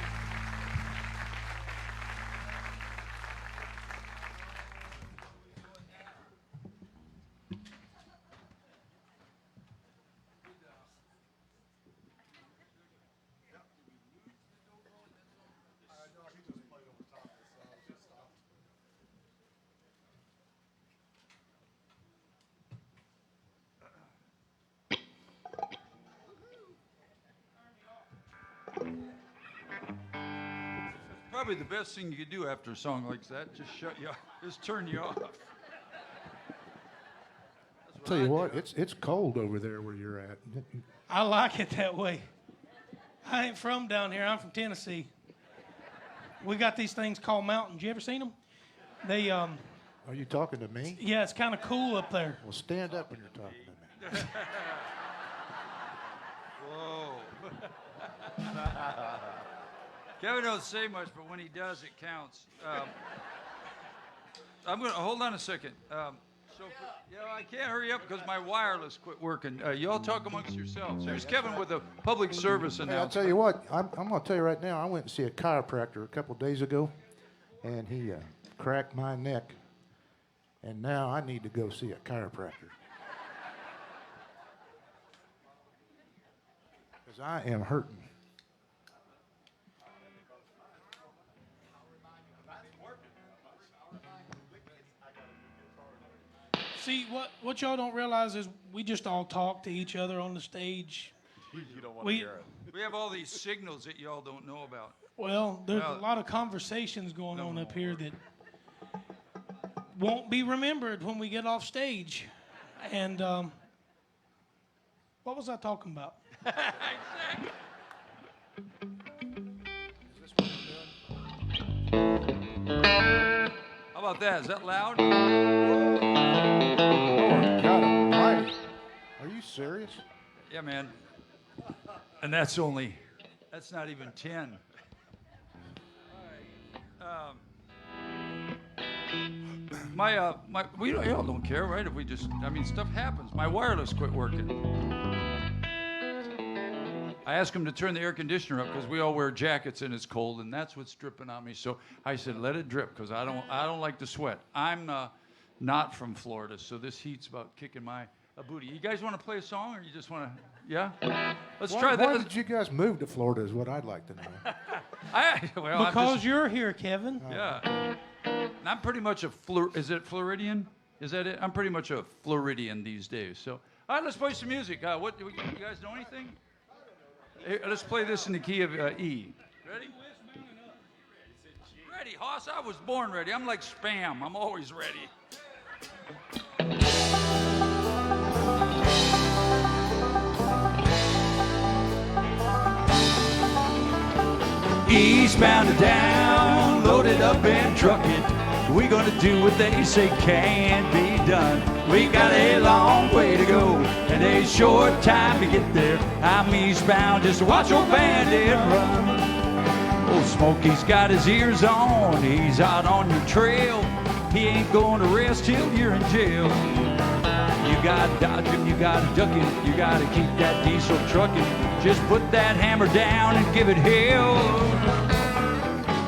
Probably the best thing you could do after a song like that, just shut you off, just turn you off. Tell you what, it's cold over there where you're at. I like it that way. I ain't from down here. I'm from Tennessee. We got these things called mountains. You ever seen them? They Are you talking to me? yeah, it's kind of cool up there. Well, stand up when you're talking to me. Whoa. Kevin don't say much, but when he does, it counts. I'm gonna hold on a second. I can't hurry up because my wireless quit working. You all talk amongst yourselves. Here's Kevin with a public service Hey, I'll announcement. tell you what, I'm going to tell you right now, I went to see a chiropractor a couple days ago, and he cracked my neck, and now I need to go see a chiropractor. Because I am hurting. See, what y'all don't realize is we just all talk to each other on the stage. You don't want to hear it. We have all these signals that y'all don't know about. Well, there's a lot of conversations going on up here that won't be remembered when we get off stage. And what was I talking about? Exactly. How about that? Is that loud? Lord God almighty. Are you serious? Yeah, man. And that's not even 10. All right. Y'all don't care, right? If we just, stuff happens. My wireless quit working. I asked him to turn the air conditioner up because we all wear jackets and it's cold, and that's what's dripping on me. So I said, let it drip because I don't like to sweat. I'm not from Florida, so this heat's about kicking my booty. You guys want to play a song, or you just want to? Yeah. Let's try that. Why did you guys move to Florida? Is what I'd like to know. Because you're here, Kevin. Yeah. I'm pretty much is it Floridian? Is that it? I'm pretty much a Floridian these days. So, all right, let's play some music. You guys know anything? Hey, let's play this in the key of E. Ready? Ready, Hoss. I was born ready. I'm like Spam. I'm always ready. Eastbound and down, loaded up and trucking. We're gonna do what they say can't be done. We got a long way to go and a short time to get there. I'm eastbound, just watch old Bandit run. Old Smokey's got his ears on, he's out on your trail. He ain't gonna rest till you're in jail. You gotta dodge him, you gotta duck it, you gotta keep that diesel trucking. Just put that hammer down and give it hell.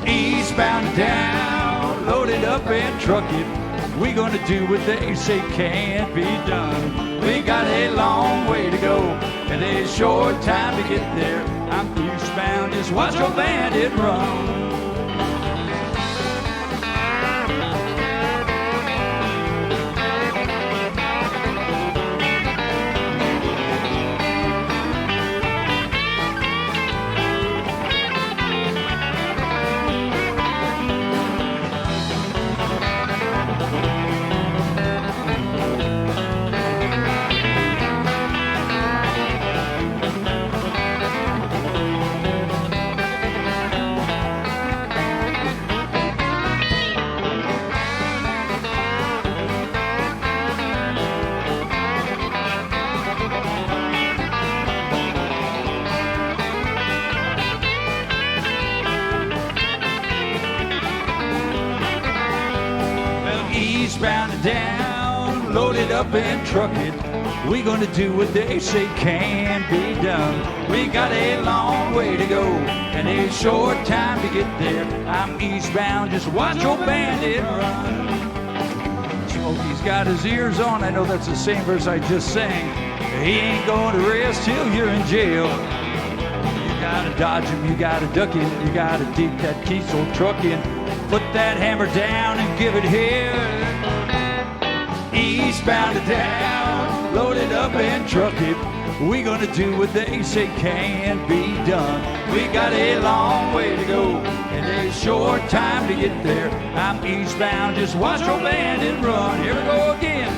Eastbound and down, loaded up and trucking. We're gonna do what they say can't be done. We got a long way to go, and a short time to get there. I'm eastbound, just watch your bandit run. Eastbound and down, loaded up and trucking. We gonna do what they say can be done. We got a long way to go and a short time to get there. I'm eastbound, just watch your bandit run. Smokey's got his ears on. I know that's the same verse I just sang. He ain't going to rest till you're in jail. You gotta dodge him, you gotta duck him, you gotta dig that diesel truck in. Put that hammer down and give it here. Eastbound and down, loaded up and trucking. We gonna do what they say can be done. We got a long way to go and a short time to get there. I'm eastbound, just watch your bandit run. Here we go again.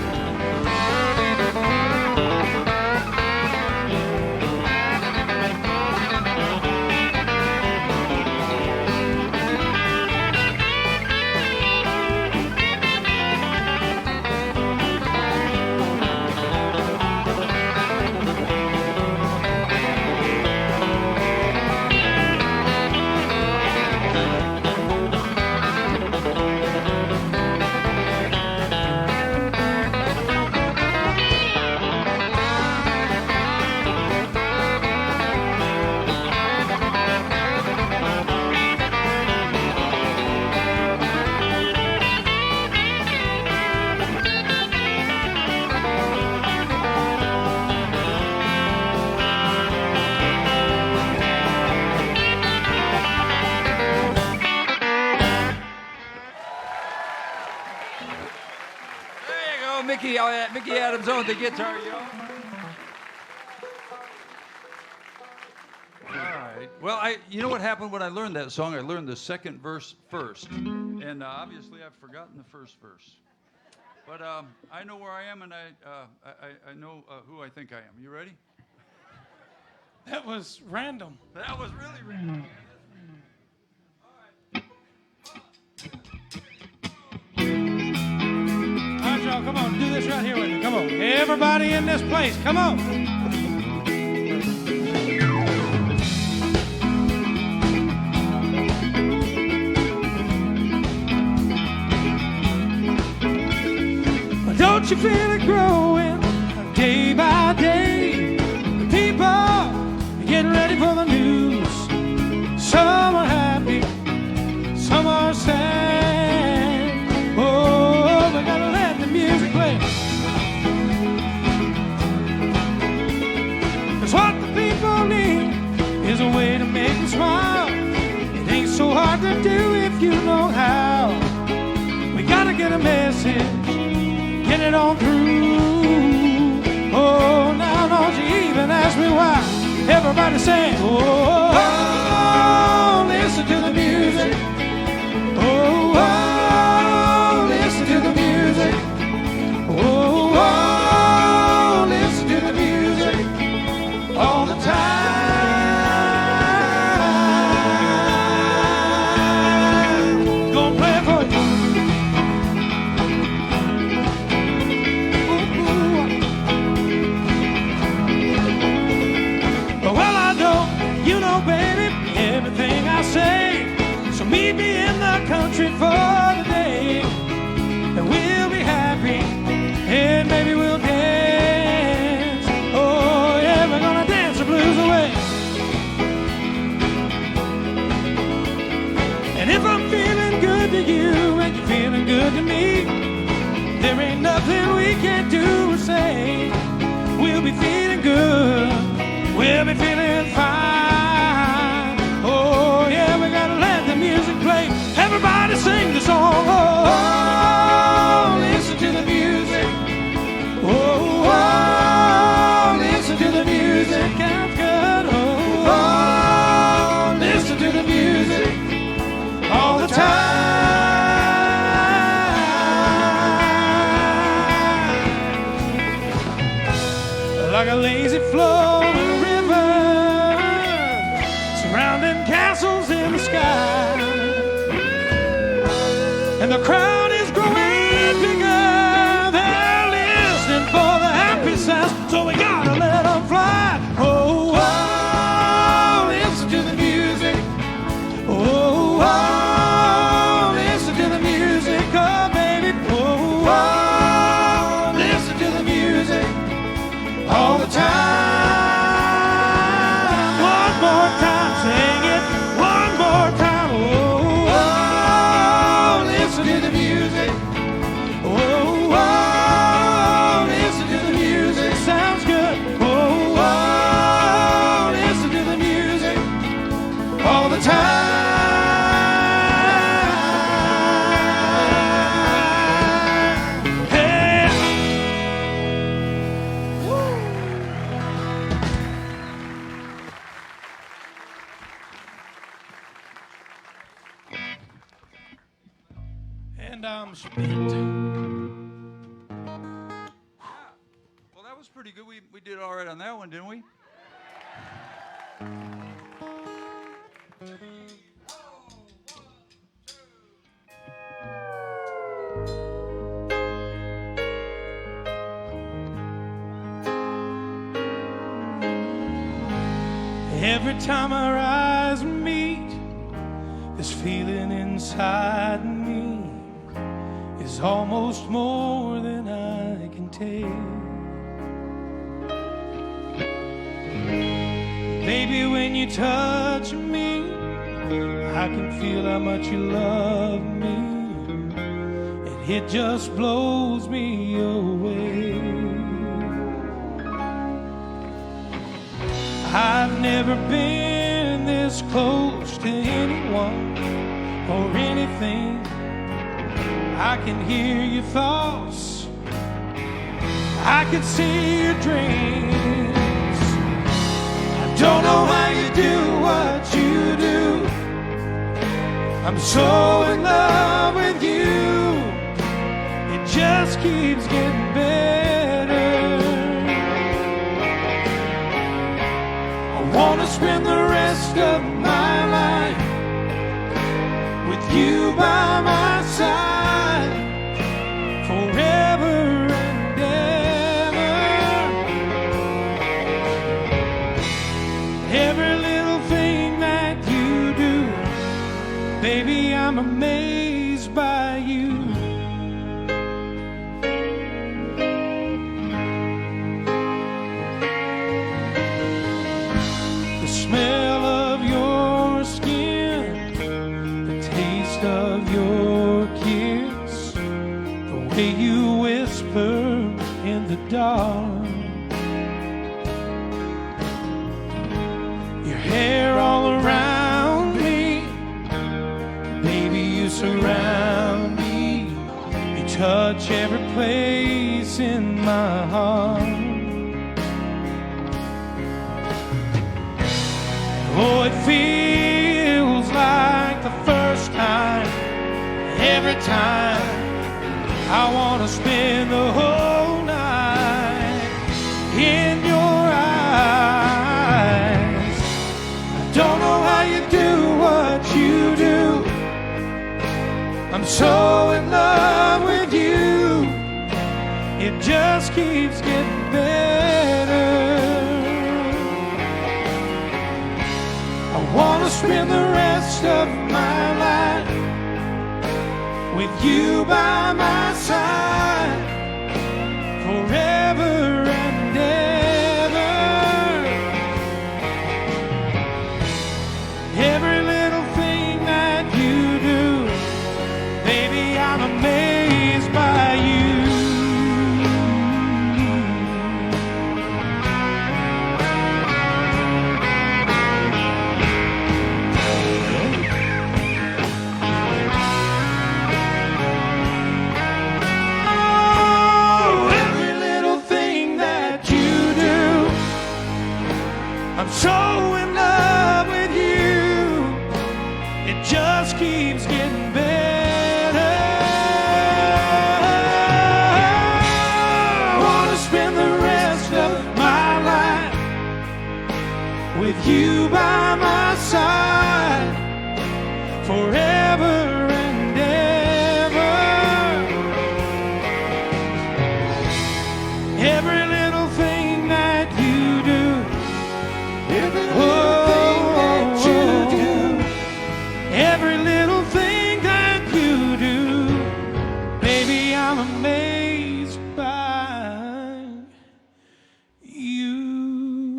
Mickey Adams on the guitar, y'all. All right. Well, you know what happened when I learned that song? I learned the second verse first, and obviously I've forgotten the first verse. But I know where I am, and I know who I think I am. You ready? That was random. That was really random. Y'all, come on, do this right here with me. Come on. Everybody in this place, come on. Don't you feel it growing day by day? The people are getting ready for the news. Some are happy, some are sad. Oh, we gotta let the music play. 'Cause what the people need is a way to make them smile. It ain't so hard to do if you know how. We gotta get a message, get it on through. Oh, now don't you even ask me why. Everybody sing, oh, oh, listen to the music. Oh, oh, listen to the music. Oh, oh, listen to the music all the time. Gonna play it for you. Well, I know, you know, baby, everything I say. So meet me in the country for the day, and we'll be happy, and maybe we'll dance. Oh, yeah, we're gonna dance the blues away. And if I'm feeling good to you, and you're feeling good to me, There ain't nothing we can do or say. We'll be feeling good. We'll be feeling fine. Oh, yeah, we gotta let the music play. Everybody sing the song. Oh, listen to the music. Oh, listen to the music. Sounds good. Oh, listen to the music all the time. Like a lazy flowing river, surrounding castles in the sky. And the crowd is growing bigger. They're listening for the happy sounds, so we gotta let them fly. Oh, oh, listen to the music. Oh, oh, listen to the music. Oh, baby. Oh, oh, listen to the music all the time. One more time, sing it. One more time. Oh, oh, listen to the music. Oh, oh, listen to the music. Sounds good. Oh, oh, listen to the music all the time. Hey. And I'm spent. Well, that was pretty good. We did all right on that one, didn't we? Every time our eyes meet, this feeling inside me is almost more than I can take. Baby, when you touch me, I can feel how much you love me, and it just blows me away. I've never been this close to anyone or anything. I can hear your thoughts, I can see your dreams. I don't know how you do what you do. I'm so in love with you. It just keeps getting better. I wanna spend the rest of my life with you by my side, forever and ever. Every little thing that you do, baby, I'm amazed by you. The smell of your skin, the taste of your kiss, the way you whisper in the dark, your hair all around me, baby, you surround me, you touch every place in my heart. Oh, it feels like the first time. Every time I want to spend the whole night in your eyes. I don't know how you do what you do. I'm so in love with you. It just keeps getting better. I want to spend the rest of my life with you by my side, forever and ever. Every little thing that you do, baby, I'm amazed by you. it just keeps getting better. I wanna spend the rest of my life with you by my side forever and ever. Every little thing that you do, every little thing that you do, every little thing that you do, baby, I'm amazed by you.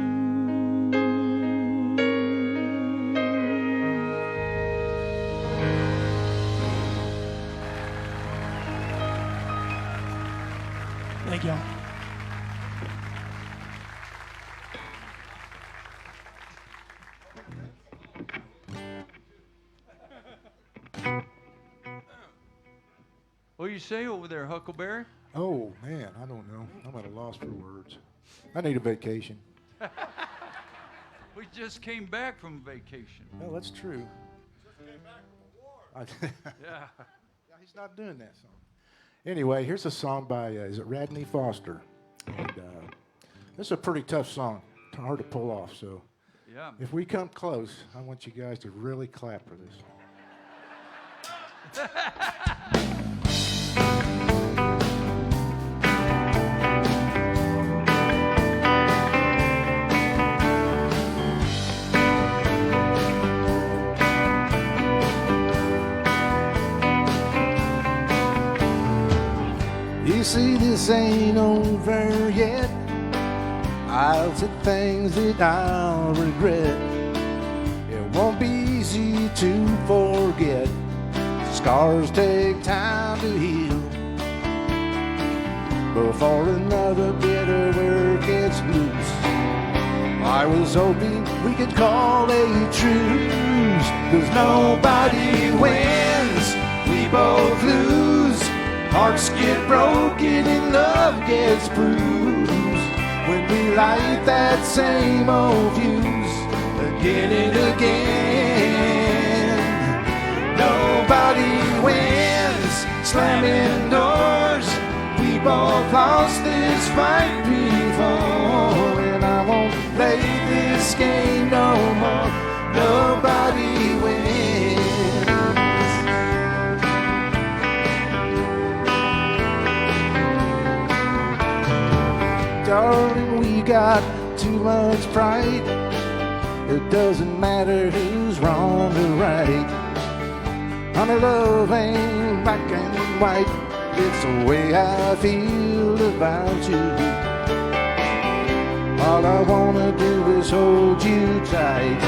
Thank y'all. What do you say over there, Huckleberry? Oh, man, I don't know. I'm at a loss for words. I need a vacation. We just came back from vacation. Well, that's true. Yeah. He's not doing that song. Anyway, here's a song by, is it Radney Foster? And this is a pretty tough song. Hard to pull off, so Yeah. if we come close, I want you guys to really clap for this. You see, this ain't over yet. I've said things that I'll regret. It won't be easy to forget. Scars take time to heal before another bitter word gets loose. I was hoping we could call a truce, 'cause nobody wins, we both lose. Hearts get broken and love gets bruised when we light that same old fuse again and again. Nobody wins, slamming doors. We both lost this fight before, and I won't play this game no more. Nobody wins. Darling, we got too much pride. It doesn't matter who's wrong or right. Our love ain't black and white. It's the way I feel about you. All I wanna do is hold you tight.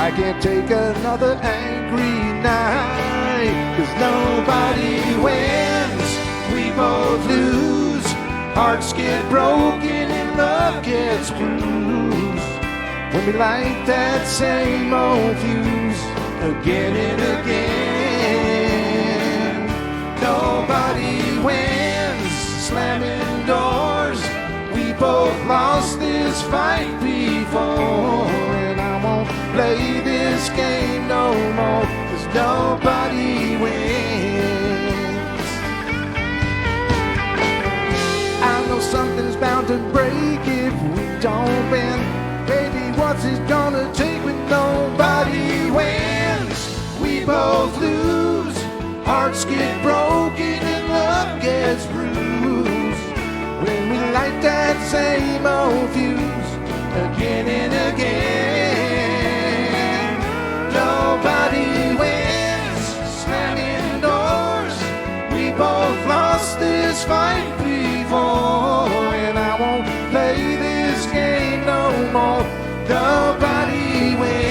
I can't take another angry night, 'cause nobody wins, we both lose. Hearts get broken and love gets bruised when we light that same old fuse again and again. Nobody wins, slamming doors. We both lost this fight before, and I won't play this game no more, 'cause nobody wins. I know something's bound to break if we don't win. Baby, what's it gonna take when nobody wins? We both lose. Hearts get broken and love gets bruised when we light that same old fuse again and again. Nobody wins, slamming doors. We both lost this fight before, and I won't play this game no more. Nobody wins.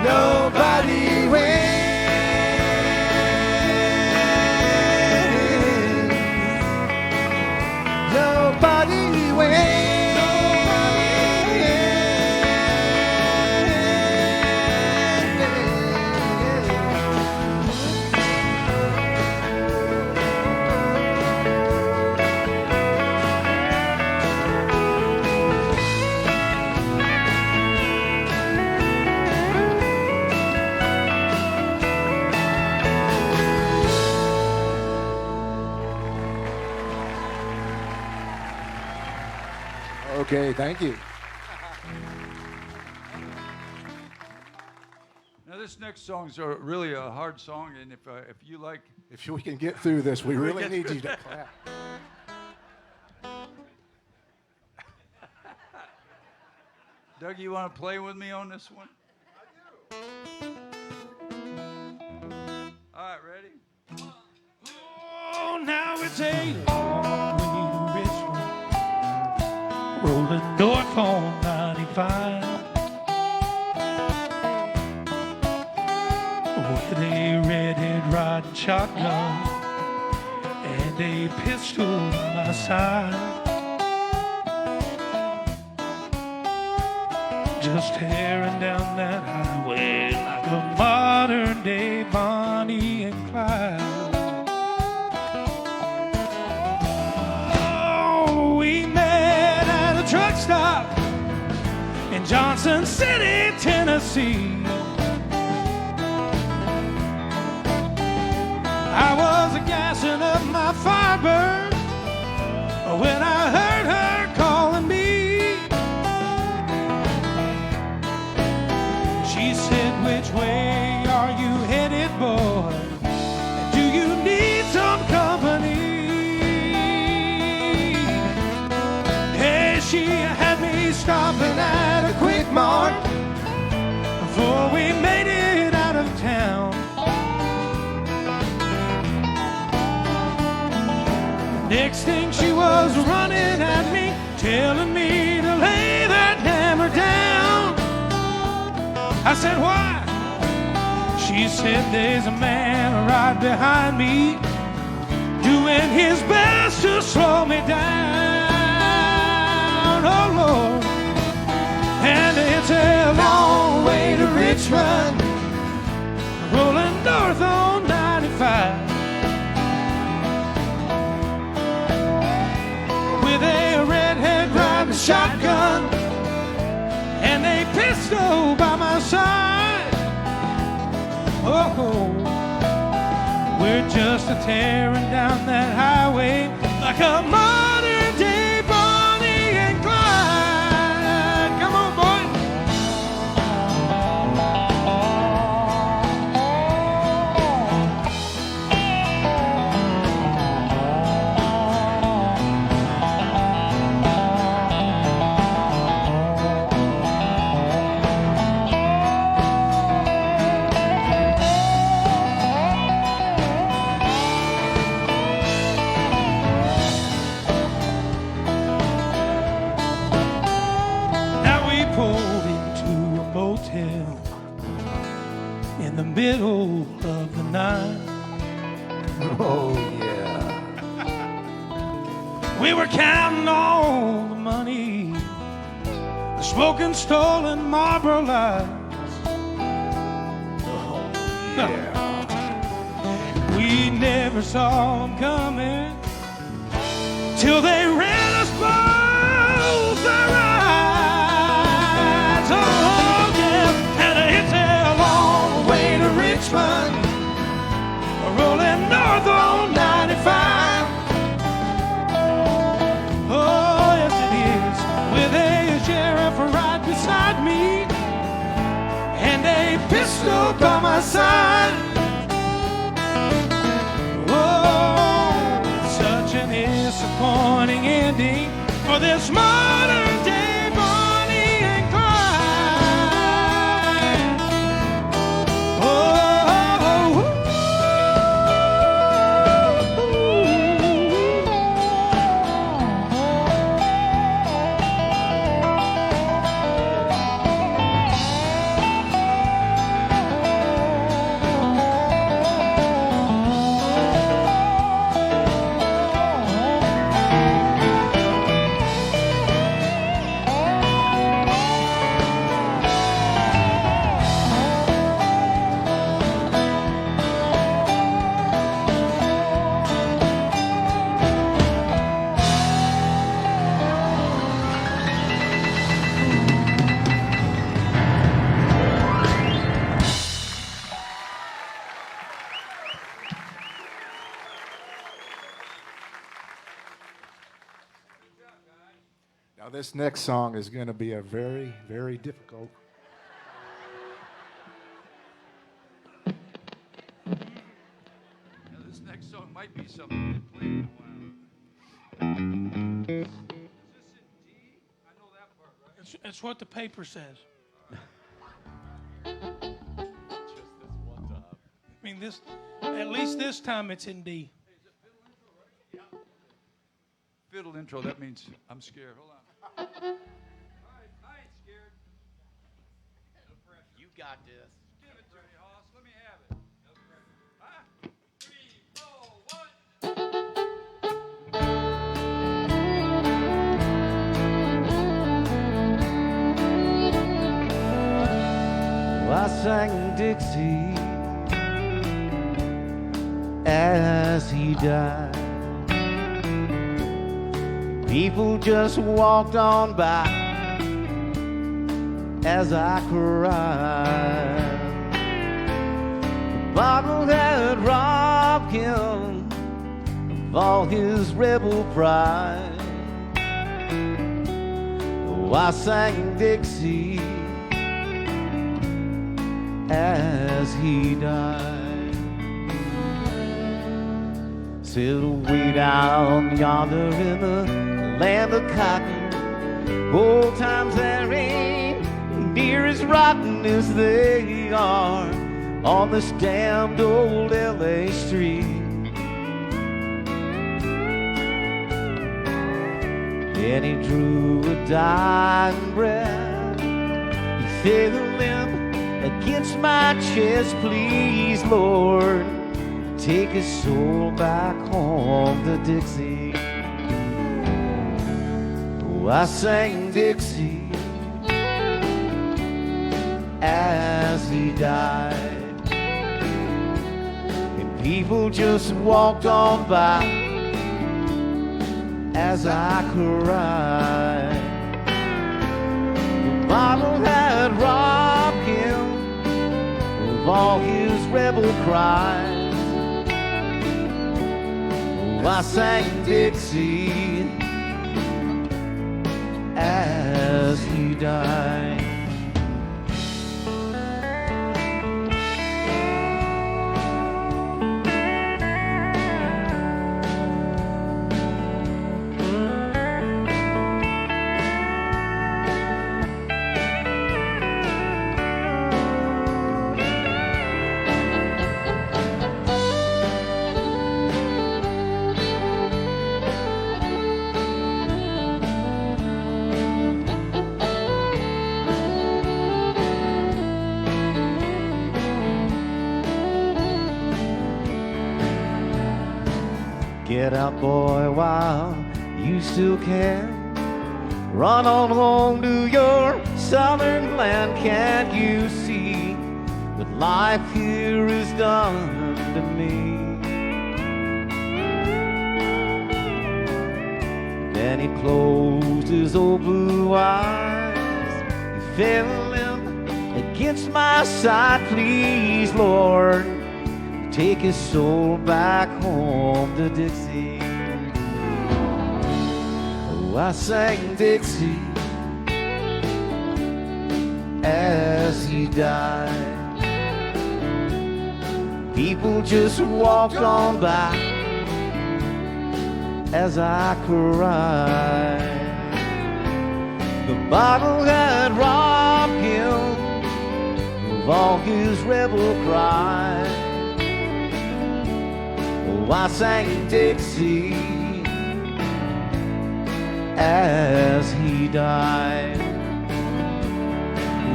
Nobody wins. Okay, thank you. Now this next song's really a hard song, and if you like, If we can get through this, we really need you to clap. Doug, you want to play with me on this one? I do. All right, ready? Oh, now it's a long way to Richmond, rolling north on 95. With a redhead riding shotgun and a pistol on my side. Just tearing down that highway like a modern day Bonnie and Clyde. Oh, we met at a truck stop in Johnson City, Tennessee. I was gassing up my Firebird when I heard her calling me. She said, "Which way are you headed, boy? And do you need some company?" Hey, she had me stopping at a Quick Mart before we made it out of town. Next thing she was running at me, telling me to lay that hammer down. I said, "Why?" She said, "There's a man right behind me doing his best to slow me down." Oh, Lord. And it's a long way to Richmond, rolling north on 95. With a redhead riding shotgun and a pistol by my side. Oh, we're just a tearing down that highway like a modern day Bonnie and Clyde. Come on, boy. In the middle of the night. Oh, yeah. We were counting all the money, smoking stolen Marlboro Lights. Oh, yeah. We never saw them coming till they ran us both the rides. Oh, yeah, and it's a long way to Richmond, rolling north on 95. Oh, yes it is, with a sheriff right beside me and a pistol by my side. Oh, it's such an disappointing ending for this modern day Bonnie and Clyde. Oh, This next song is going to be a very, very difficult. Now, this next song might be something we've played in a while. Is this in D? I know that part, right? It's what the paper says. Just this one time. I mean, at least this time it's in D. Fiddle intro, that means I'm scared. Hold on. All right, I ain't scared. You got this. Give it to me, Hoss. Let me have it. Ah, 3, 4, 1. I sang Dixie as he died. People just walked on by as I cried. The bottle had robbed him of all his rebel pride. Oh, I sang Dixie as he died. Said way down yonder in the land of cotton, old times there ain't near as rotten as they are on this damned old LA street. Then he drew a dying breath, he fell limp against my chest. Please, Lord, take his soul back home to Dixie. Oh, I sang Dixie as he died, and people just walked on by as I cried. The bottle had robbed him of all his rebel cries. Oh, I sang Dixie as he died. Get out, boy, while you still can. Run on home to your southern land. Can't you see what life here is done to me? Then he closed his old blue eyes. He fell limp against my side. Please, Lord, take his soul back home to Dixie. Oh, I sang Dixie as he died. People just walked on by as I cried. The bottle had robbed him of all his rebel pride. Oh, I sang Dixie as he died.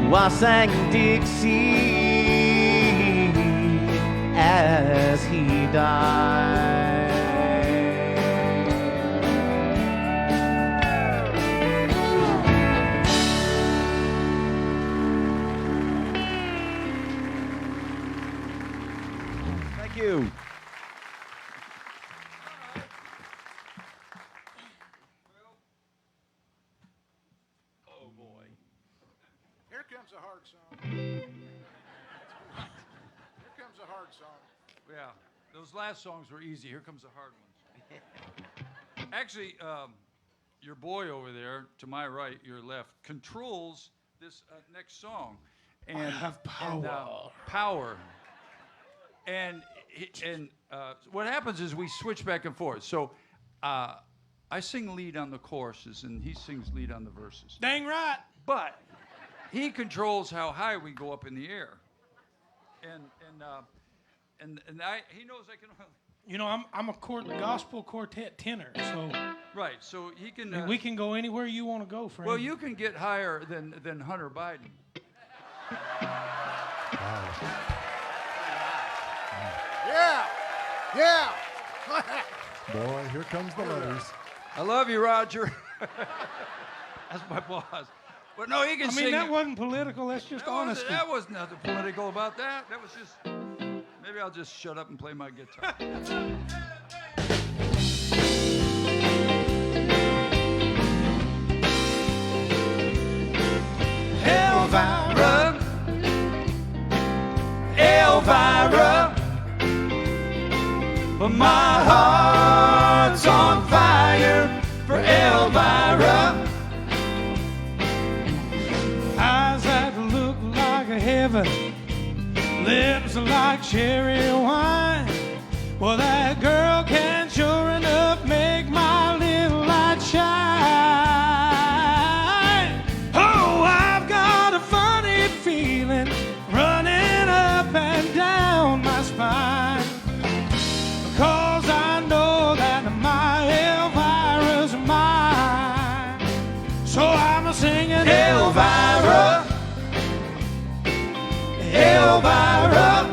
Oh, I sang Dixie as he died. Thank you. Here comes a hard song. Here comes a hard song. Yeah, those last songs were easy. Here comes the hard ones. Actually, your boy over there, to my right, your left, controls this next song. And, I have power. And, power. And what happens is we switch back and forth. So I sing lead on the choruses, and he sings lead on the verses. Dang right. But he controls how high we go up in the air. And he knows I can. You know, I'm a gospel quartet tenor, so Right. So he can. we can go anywhere you want to go, friend. Well, you can get higher than Hunter Biden. Yeah. Yeah. Boy, here comes the letters. I love you, Roger. That's my boss. But no, he can I sing. mean, that wasn't political. That's just honesty. That was nothing political about that. That was just. Maybe I'll just shut up and play my guitar. Elvira, Elvira, but my heart's on fire for Elvira. Eyes that look like heaven, lips like cherry wine. Well, that girl can sure enough make my little light shine. Oh, I've got a funny feeling running up and down my spine, 'cause I know that my Elvira's mine. So I'm singing Elvira, Elvira,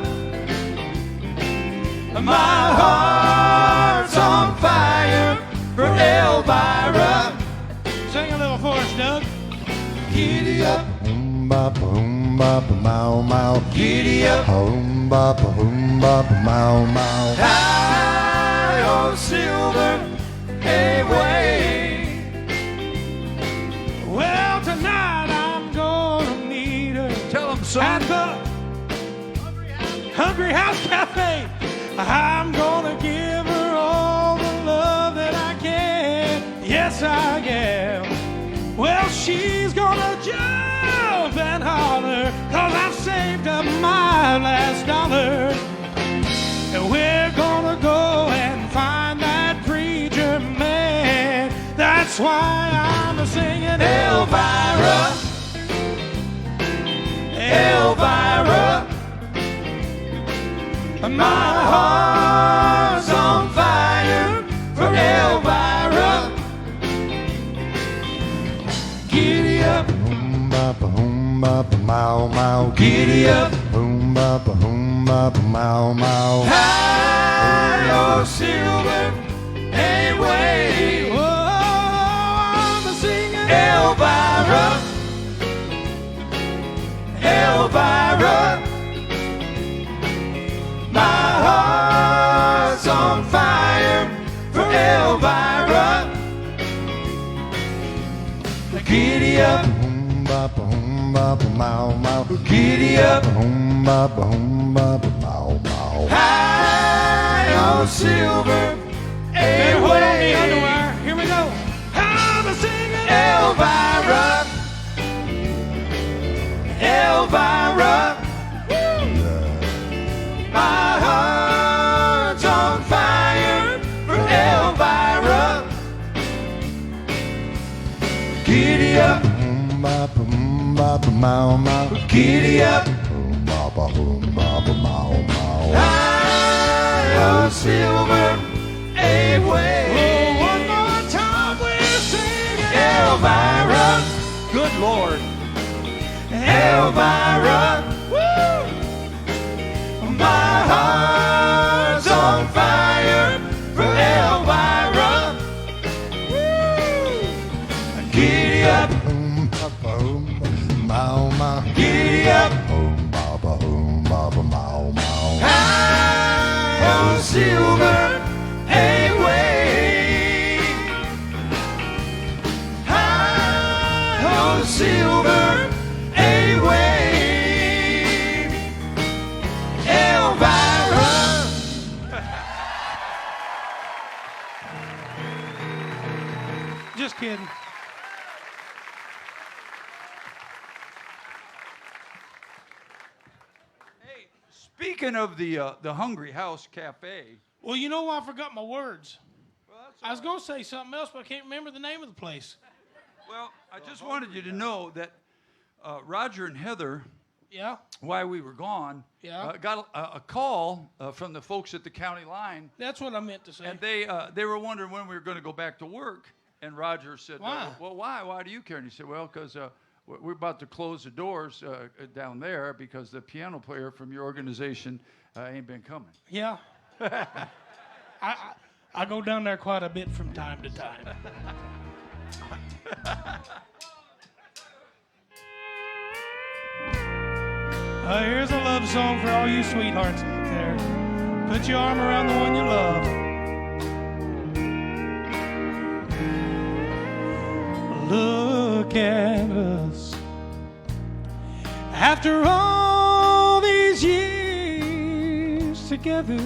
my heart's on fire for Elvira. Sing a little for us, Doug. Giddy up, Boom bop mow mow. giddy up, Boom bop mow mow. high on silver, away. Well, tonight I'm gonna meet her Tell him, at son. the Hungry House Cafe. I'm gonna give her all the love that I can. Yes, I am. Well, she's gonna jump and holler, 'cause I've saved up my last dollar. And we're gonna go and find that preacher man. That's why I'm singing Elvira, Elvira, my heart's on fire for Elvira. Giddy up, Boom bop mow mow. giddy up, Boom bop mow mow. high on silver, away. Oh, I'm singing Elvira, Elvira, my heart's on fire for Elvira. Giddy up, Boom bop mow mow. giddy up, Boom bop mow mow. high on silver, Hey, hold on the away. underwear. Here we go. I'm singing Elvira, Elvira, my heart's on fire for Elvira. Giddy up, Boom bop mow mow. giddy up, Boom bop mow mow. high on silver, away. Oh, one more time we're singing Elvira, good Lord, Elvira, my heart's on fire for Elvira. Giddy up, Boom mow mow. giddy up, Boom bop mow mow. high on silver, away. High on silver, away. Elvira. Just kidding. Hey, speaking of the Hungry House Cafe, Well, you know, I forgot my words. I was going to say something else, but I can't remember the name of the place. well, I just wanted you to know that Roger and Heather, Yeah? while we were gone, Yeah. got a call from the folks at the county line, That's what I meant to say. and they were wondering when we were going to go back to work. And Roger said, Why? Well, why? Why do you care? And he said, well, because we're about to close the doors down there because the piano player from your organization ain't been coming. Yeah. I go down there quite a bit from time to time. Here's a love song for all you sweethearts out there. Put your arm around the one you love. Look at us. After all these years together,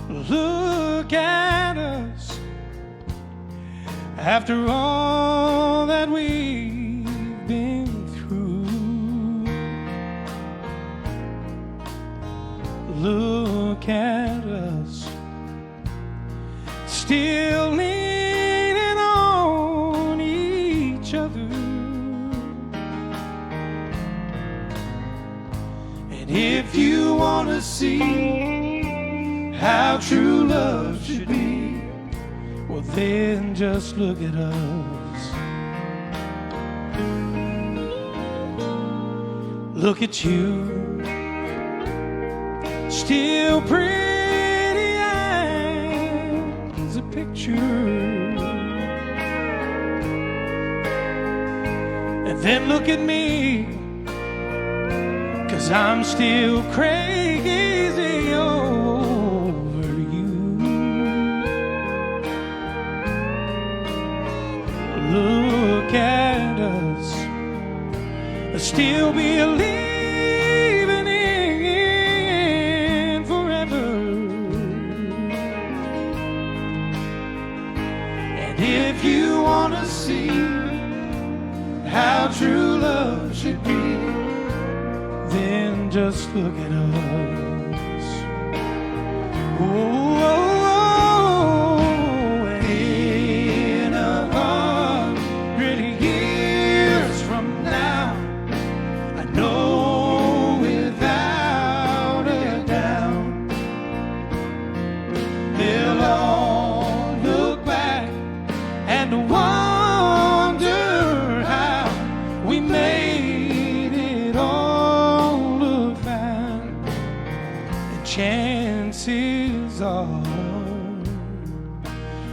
look at us. After all that we've been through, look at us, still leaning on each other. And if you want to see how true love should be, well then just look at us. Look at you, still pretty as a picture. And then look at me, 'cause I'm still crazy over you. Look at us, still believing in forever. And if you want to see how true love should be, then just look at us. Oh, and in 100 years from now, I know without a doubt, they'll all look back and wonder how we made it all look bad. And chances are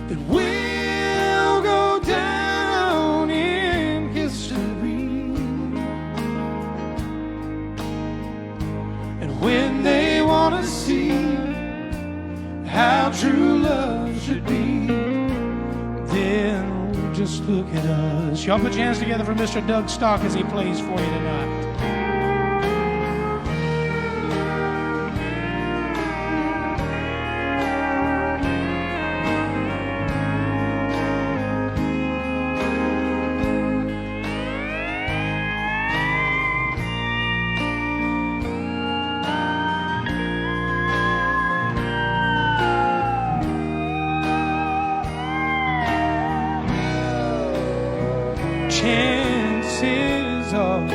that we'll go down in history. And when they want to see how true love should be, then just look at us. Y'all put your hands together for Mr. Doug Stock as he plays for you tonight. Chances are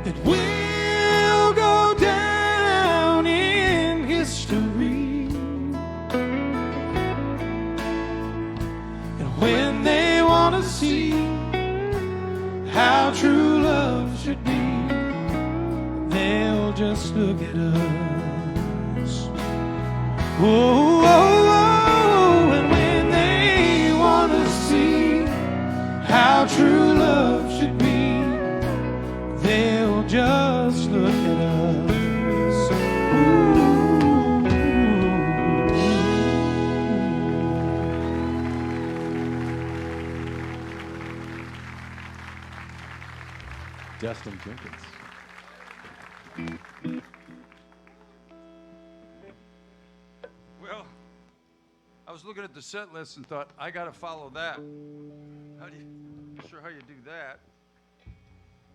that we'll go down in history. And when they want to see how true love should be, they'll just look at us. Oh, oh, oh, and when they want to see how true love should be, they'll just look at us. Ooh. Destin Jenkins. well, looking at the set list and thought, I got to follow that. How do you, not sure how you do that.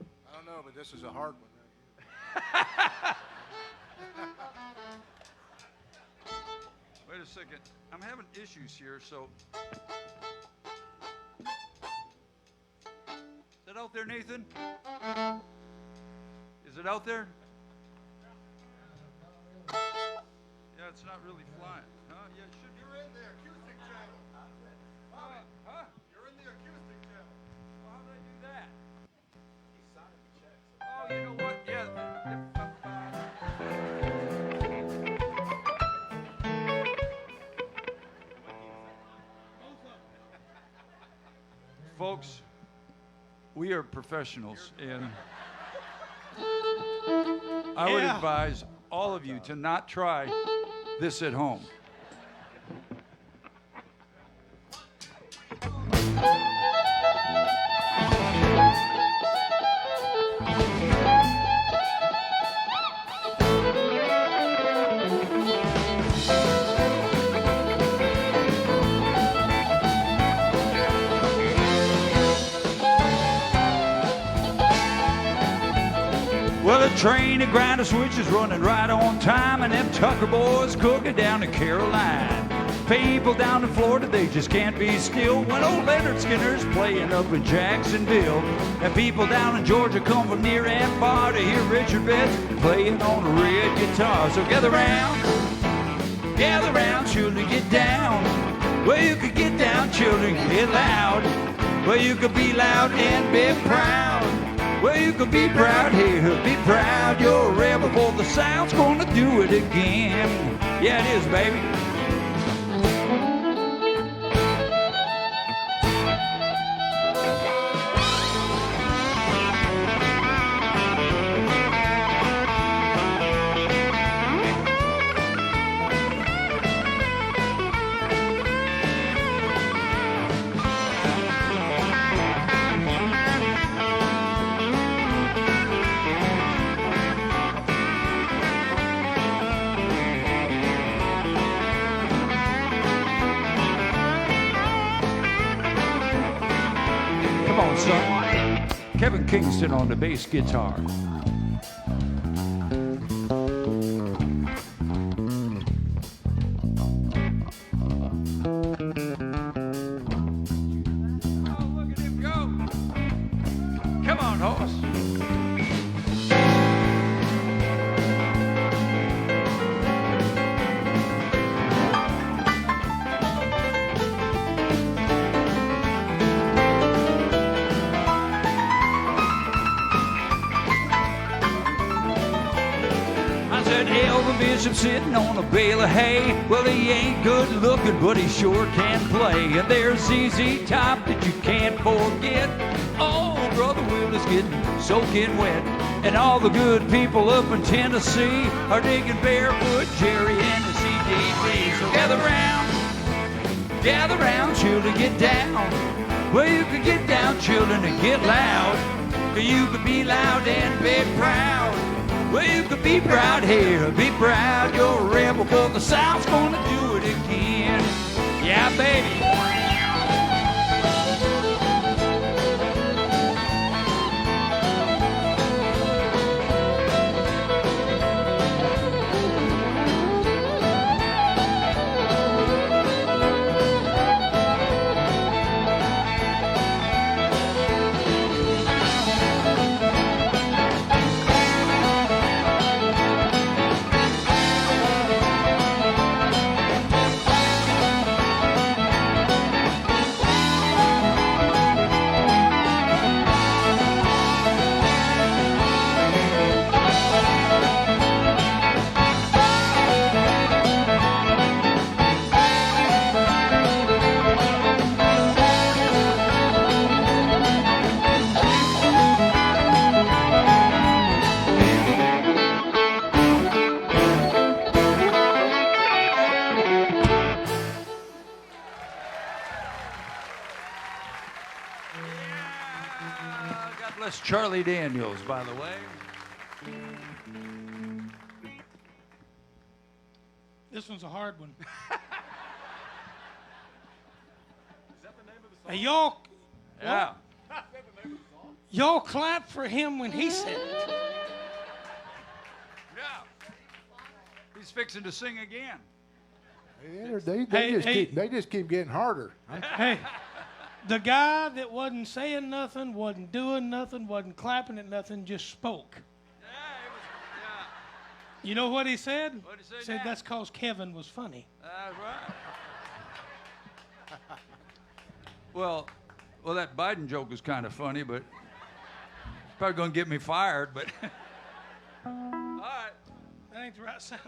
I don't know, but this is a hard one. Wait a second. I'm having issues here, so. Is that out there, Nathan? Is it out there? Yeah, it's not really flying. Huh? Yeah, it should be. You're in the acoustic channel. Huh? You're in the acoustic channel. Well, how did I do that? Oh, you know what? Yeah. Folks, we are professionals, and I would advise all of you to not try this at home. Well, the train at Grinder Switch is running right on time, and them Tucker boys cooking down in Caroline. People down in Florida, they just can't be still when old Leonard Skinner's playing up in Jacksonville. And people down in Georgia come from near and far to hear Richard Betts playing on a red guitar. So gather round, children, get down. Well, you could get down, children, get loud. Well, you could be loud and be proud. Well, you could be proud here, be proud. You're a rebel, for the South's gonna do it again. Yeah, it is, baby. Come on, son. Kevin Kingston on the bass guitar. Oh, look at him go. Come on, horse. Elvin Bishop sitting on a bale of hay. Well, he ain't good looking, but he sure can play. And there's ZZ Top that you can't forget. Oh, Brother Will is getting soaking wet. And all the good people up in Tennessee are digging Barefoot Jerry and the CDG. So gather round, children, get down. Well, you can get down, children, and get loud. You can be loud and be proud. Well, you could be proud here, be proud. You're a rebel, for the South's gonna do it again. Yeah, baby. God bless Charlie Daniels, by the way. This one's a hard one. Hey, y'all, Yeah. y'all clap for him when he said it. Yeah. He's fixing to sing again. They just keep getting harder. Hey, the guy that wasn't saying nothing, wasn't doing nothing, wasn't clapping at nothing, just spoke. Yeah, it was, yeah. You know what he said? What'd he say Said now? that's because Kevin was funny. That's right. Well, that Biden joke was kind of funny, but it's probably going to get me fired, but all right. That ain't the right sound.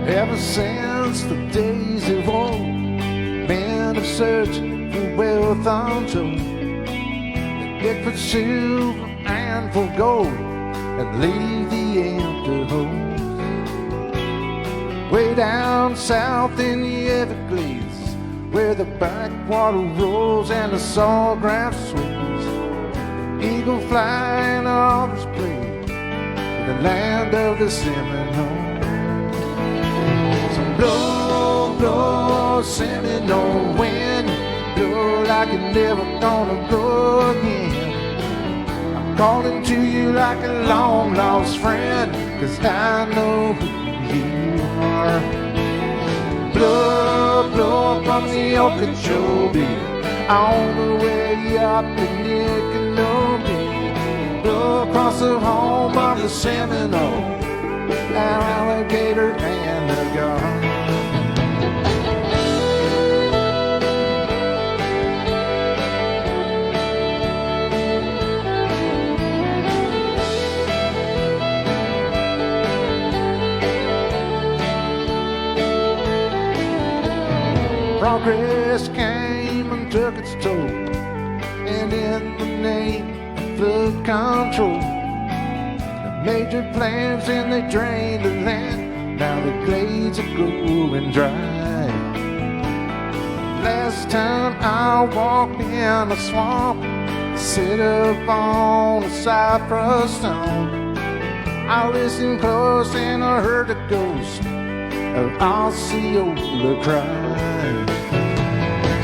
Ever since the days of old, men have searched for wealth untold. They dig for silver and for gold, and leave the empty holes. Way down south in the Everglades, where the backwater rolls and the sawgrass swings, the eagle fly and the otters play in the land of the Seminole. Blow, blow, Seminole wind, blow like you're never gonna blow again. I'm calling to you like a long lost friend, 'cause I know who you are. Blow, blow from the Okeechobee, all the way up to Niconobe. Blow across the home of the Seminole, alligator and the guard. Progress came and took its toll, and in the name of flood control, major plans and they drained the land. Now the glades are going dry. Last time I walked in the swamp, sit up on a cypress stone, I listened close and I heard the ghost of Osceola cry.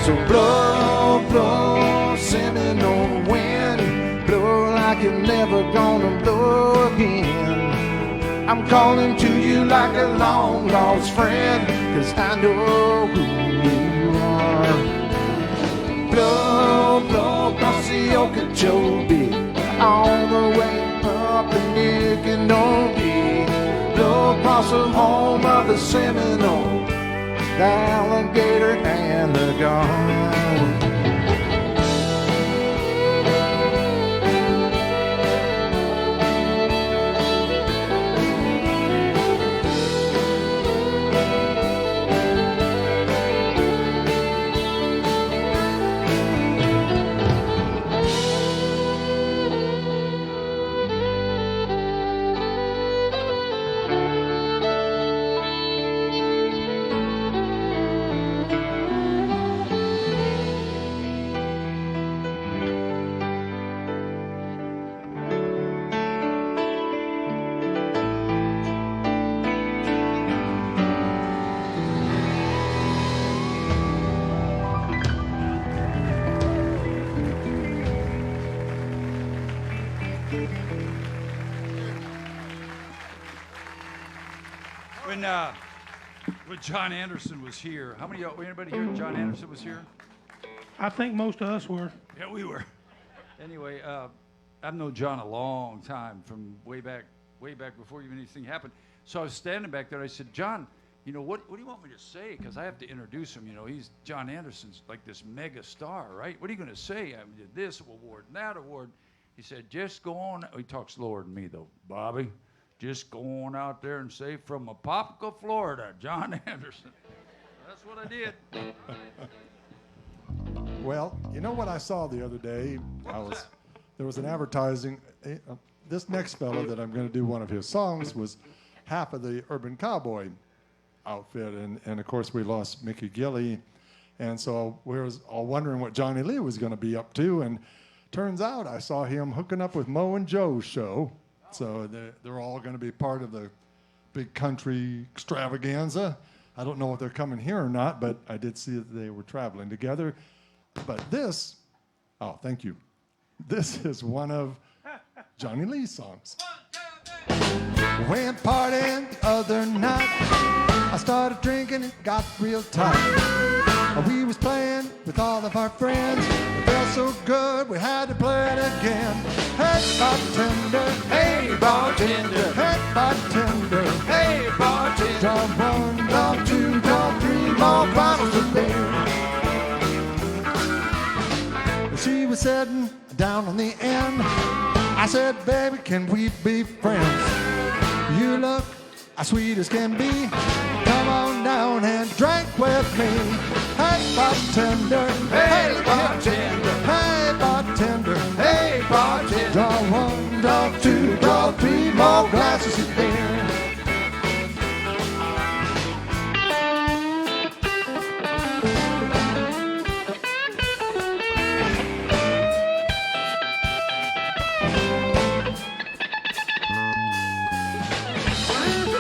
So blow, blow, Seminole wind, blow like you're never gonna blow again. I'm calling to you like a long lost friend, 'cause I know who you are. Blow, blow across the Okeechobee, all the way up to Niconobe. Blow across the home of the Seminole, the alligator and the guard. When John Anderson was here, how many of anybody here? John Anderson was here. I think most of us were. Yeah, we were. Anyway, I've known John a long time, from way back before even anything happened. So I was standing back there. I said, John, you know, what do you want me to say? Because I have to introduce him. You know, he's John Anderson's like this mega star, right? What are you going to say? I did this award and that award. He said, just go on. He talks slower than me, though. Bobby, just go on out there and say, from Apopka, Florida, John Anderson. That's what I did. Well, you know what I saw the other day? There was an advertising. This next fellow that I'm going to do one of his songs was half of the Urban Cowboy outfit, and of course we lost Mickey Gilley, and so we was all wondering what Johnny Lee was going to be up to, and turns out I saw him hooking up with Mo and Joe's show, so they're all going to be part of the big country extravaganza. I don't know if they're coming here or not, but I did see that they were traveling together. But this, oh, thank you. This is one of Johnny Lee's songs. Went partying the other night. I started drinking, it got real tight. We was playing with all of our friends. It felt so good, we had to play it again. Hey, bartender. Hey, bartender. Hey, bartender. Hey, bartender. Draw one, draw two, draw three more bottles of beer. She was sitting down on the end. I said, baby, can we be friends? You look as sweet as can be. Come on down and drink with me. Hey, bartender. Hey, bartender. Hey, bartender. Hey, bartender. Draw one, draw two, draw three more glasses of beer.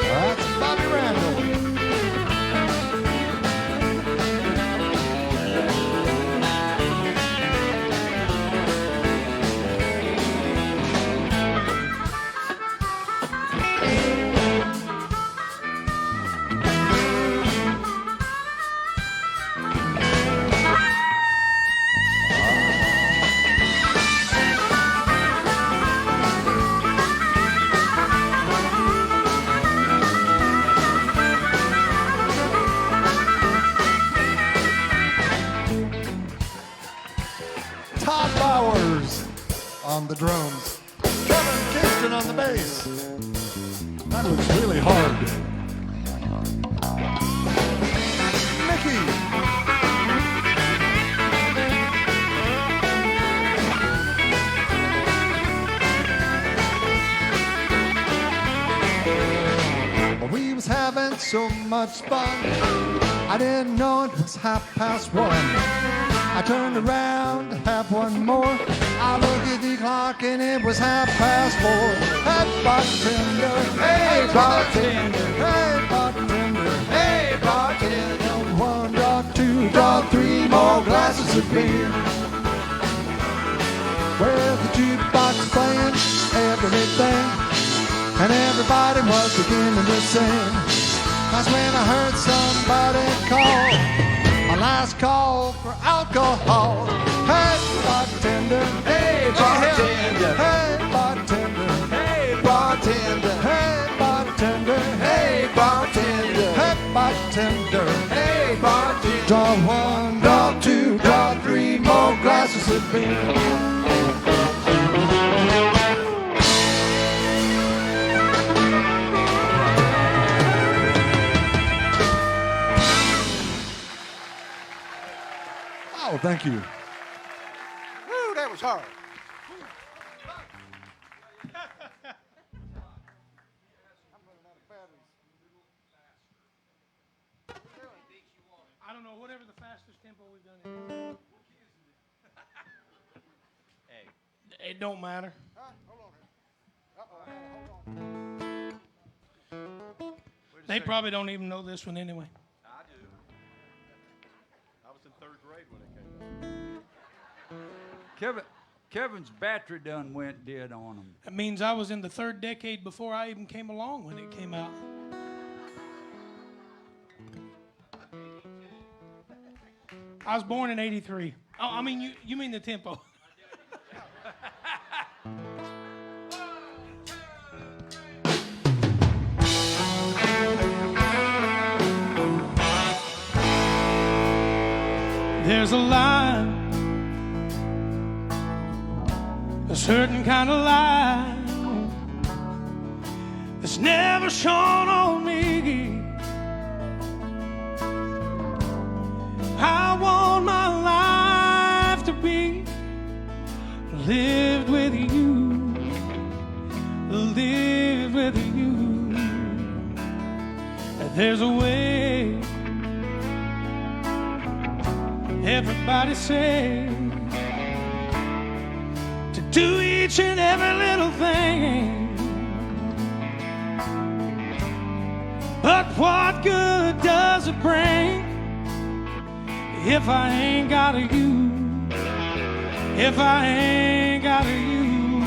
That's Bobby Randall. Todd Bowers on the drums. Kevin Kingston on the bass. That looks really hard. Mickey. Well, we was having so much fun. I didn't know it was 1:30. I turned around to have one more. I looked at the clock and it was 4:30. Hey, bartender. Hey, bartender. Hey, bartender. Hey, bartender. One, draw two, draw three more glasses of beer. Well, the jukebox playing everything, and everybody was beginning to sing. That's when I heard somebody call. My last call for alcohol. Hey, bartender. Hey, bartender. Hey, bartender. Hey, bartender. Hey, bartender. Hey, bartender. Hey, bartender. Hey, bartender. Draw one, draw two, draw three more glasses of beer. Oh, thank you. Woo, that was hard. I don't know, whatever the fastest tempo we've done. Hey. It don't matter. Hold on. They probably don't even know this one anyway. I do. I was in 3rd grade when it came out. Kevin's battery done went dead on him. That means I was in the 3rd decade before I even came along when it came out. I was born in 83. Oh, I mean, you mean the tempo. There's a line certain kind of light that's never shone on me. I want my life to be lived with you, lived with you. There's a way, everybody say, to do each and every little thing. But what good does it bring if I ain't got a you? If I ain't got a you?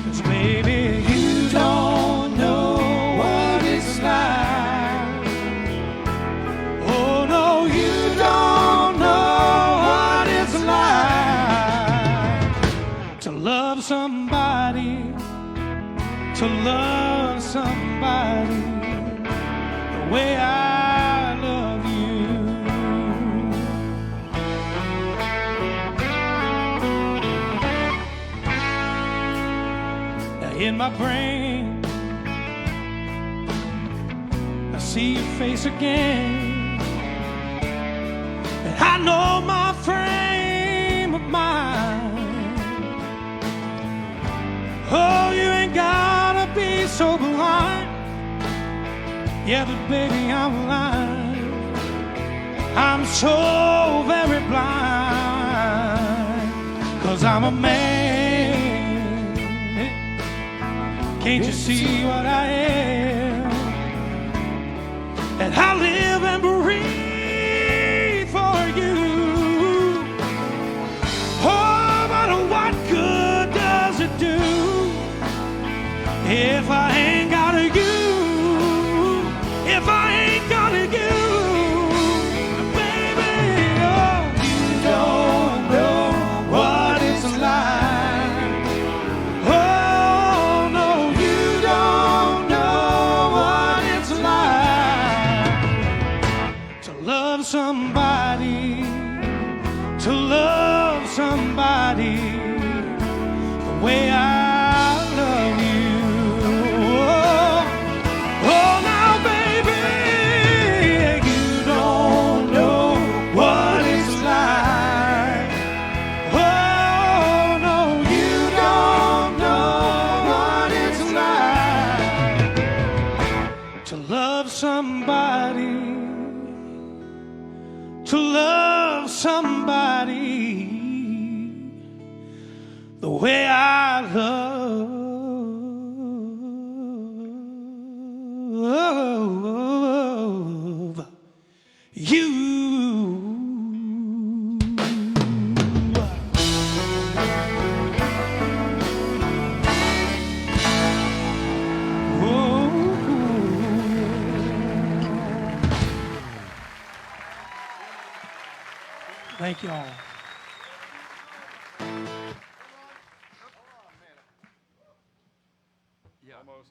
'Cause baby, you don't know what it's like. Oh no, you don't know what it's like to love somebody, to love somebody the way I love you. Now in my brain I see your face again, and I know my frame of mind. Oh, you ain't gotta be so blind. Yeah, but baby, I'm blind. I'm so very blind, 'cause I'm a man. Can't you see what I am? And I live and breathe for you. Oh, but what good does it do if I ain't got a you? If I ain't got a you, baby, oh, you don't know what it's like. Oh, no, you don't know what it's like to love somebody, to love somebody the way I love you. Oh, now, baby, you don't know what it's like. Oh, no, you don't know what it's like to love somebody, to love somebody the way I love you. Thank you all. Yeah. Almost.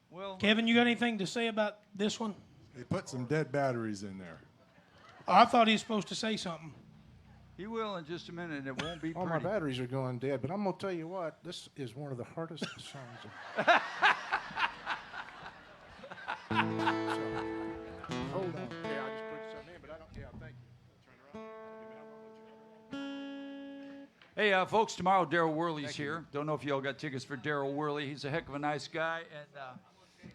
Well, Kevin, you got anything to say about this one? They put some dead batteries in there. Oh, I thought he was supposed to say something. he will in just a minute, and it won't be All my pretty. batteries are going dead, but I'm going to tell you what, this is one of the hardest songs. So, hold on. Yeah, I just put something in, but I don't. Yeah, thank you. Turn around. Hey, folks, tomorrow Daryl Worley's here. Don't know if y'all got tickets for Daryl Worley. He's a heck of a nice guy, and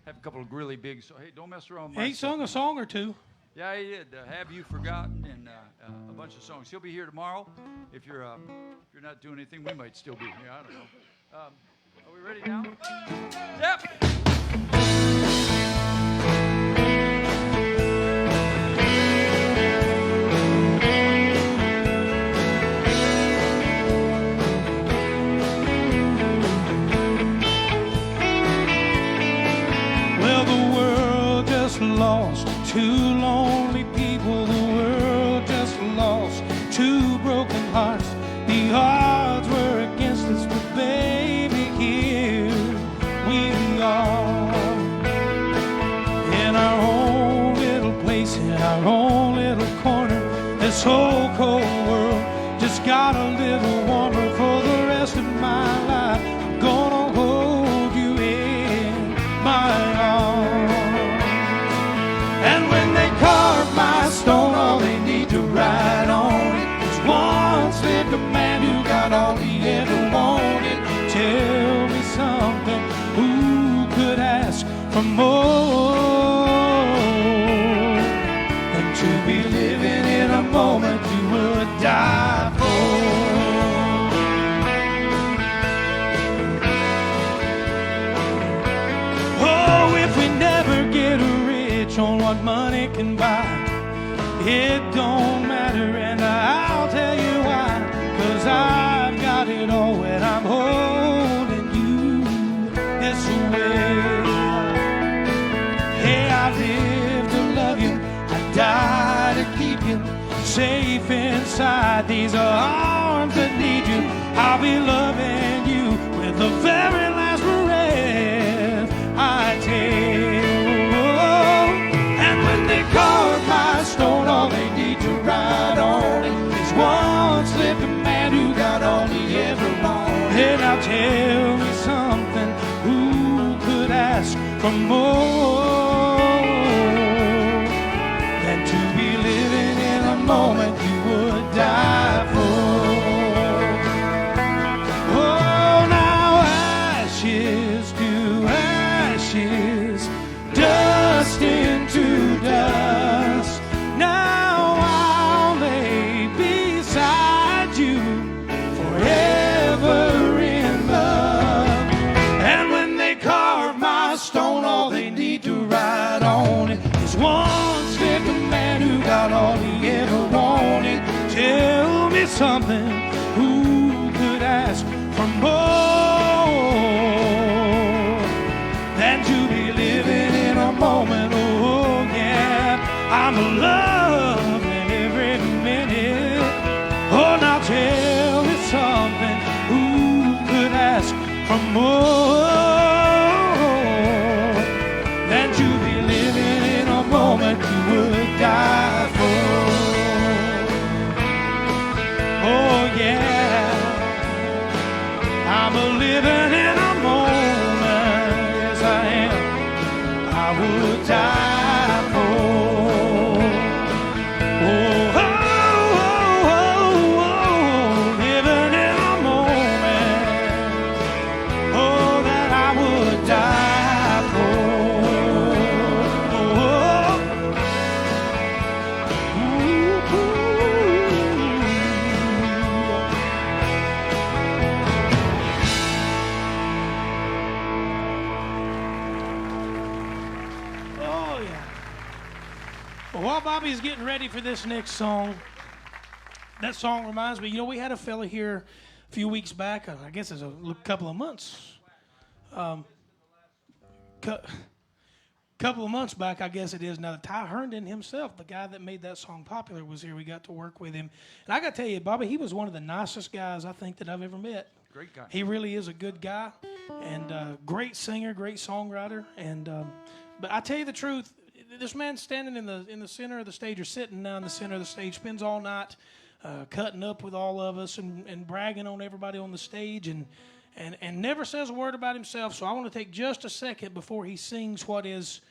have a couple of really big. So hey, don't mess around with my He stuff. sung a song or two. Yeah, he did. Have You Forgotten and a bunch of songs. He'll be here tomorrow. If you're not doing anything, we might still be here. I don't know. Are we ready now? Yep. Well, the world just lost two lonely people. The world just lost two broken hearts. The odds were against us, but baby, here we are. from more than to be living in a moment you would die for. Oh, if we never get rich on what money can buy, it don't matter, and I'll tell you why. 'Cause I've got it all when I'm holding you this way. Hey, I live to love you, I die to keep you safe inside these arms that need you. I'll be loving you with the very last breath I take. And when they carve my stone, all they need to write on it is one slip of man who got all he ever wanted. And now tell me something, who could ask for more than to be living in a moment you would die for? Oh, now ashes to ashes, dust into dust. Now I'll lay beside you forever in love. And when they carve my stone, all they need to write on it is one slip of man who got all he ever wanted. Tell me something, who could ask for more than to be living in a moment? Oh yeah, I'm loving every minute. Oh, now tell me something, who could ask for more than to be living in a moment you would die for? Oh yeah, I'm a living in a moment, yes I am, I would die for. Oh, oh, oh, oh, living in a moment, oh, that I would die for. Oh, ooh, oh yeah. Well, while Bobby's getting ready for this next song, that song reminds me, you know, we had a fella here a few weeks back, I guess it's a couple of months. Couple of months back, I guess it is now. Ty Herndon himself, the guy that made that song popular, was here. We got to work with him. And I got to tell you, Bobby, he was one of the nicest guys I think that I've ever met. Great guy. He really is a good guy, and great singer, great songwriter. And but I tell you the truth, this man standing in the center of the stage, or sitting now in the center of the stage, spends all night cutting up with all of us and bragging on everybody on the stage, and never says a word about himself. So I want to take just a second before he sings what is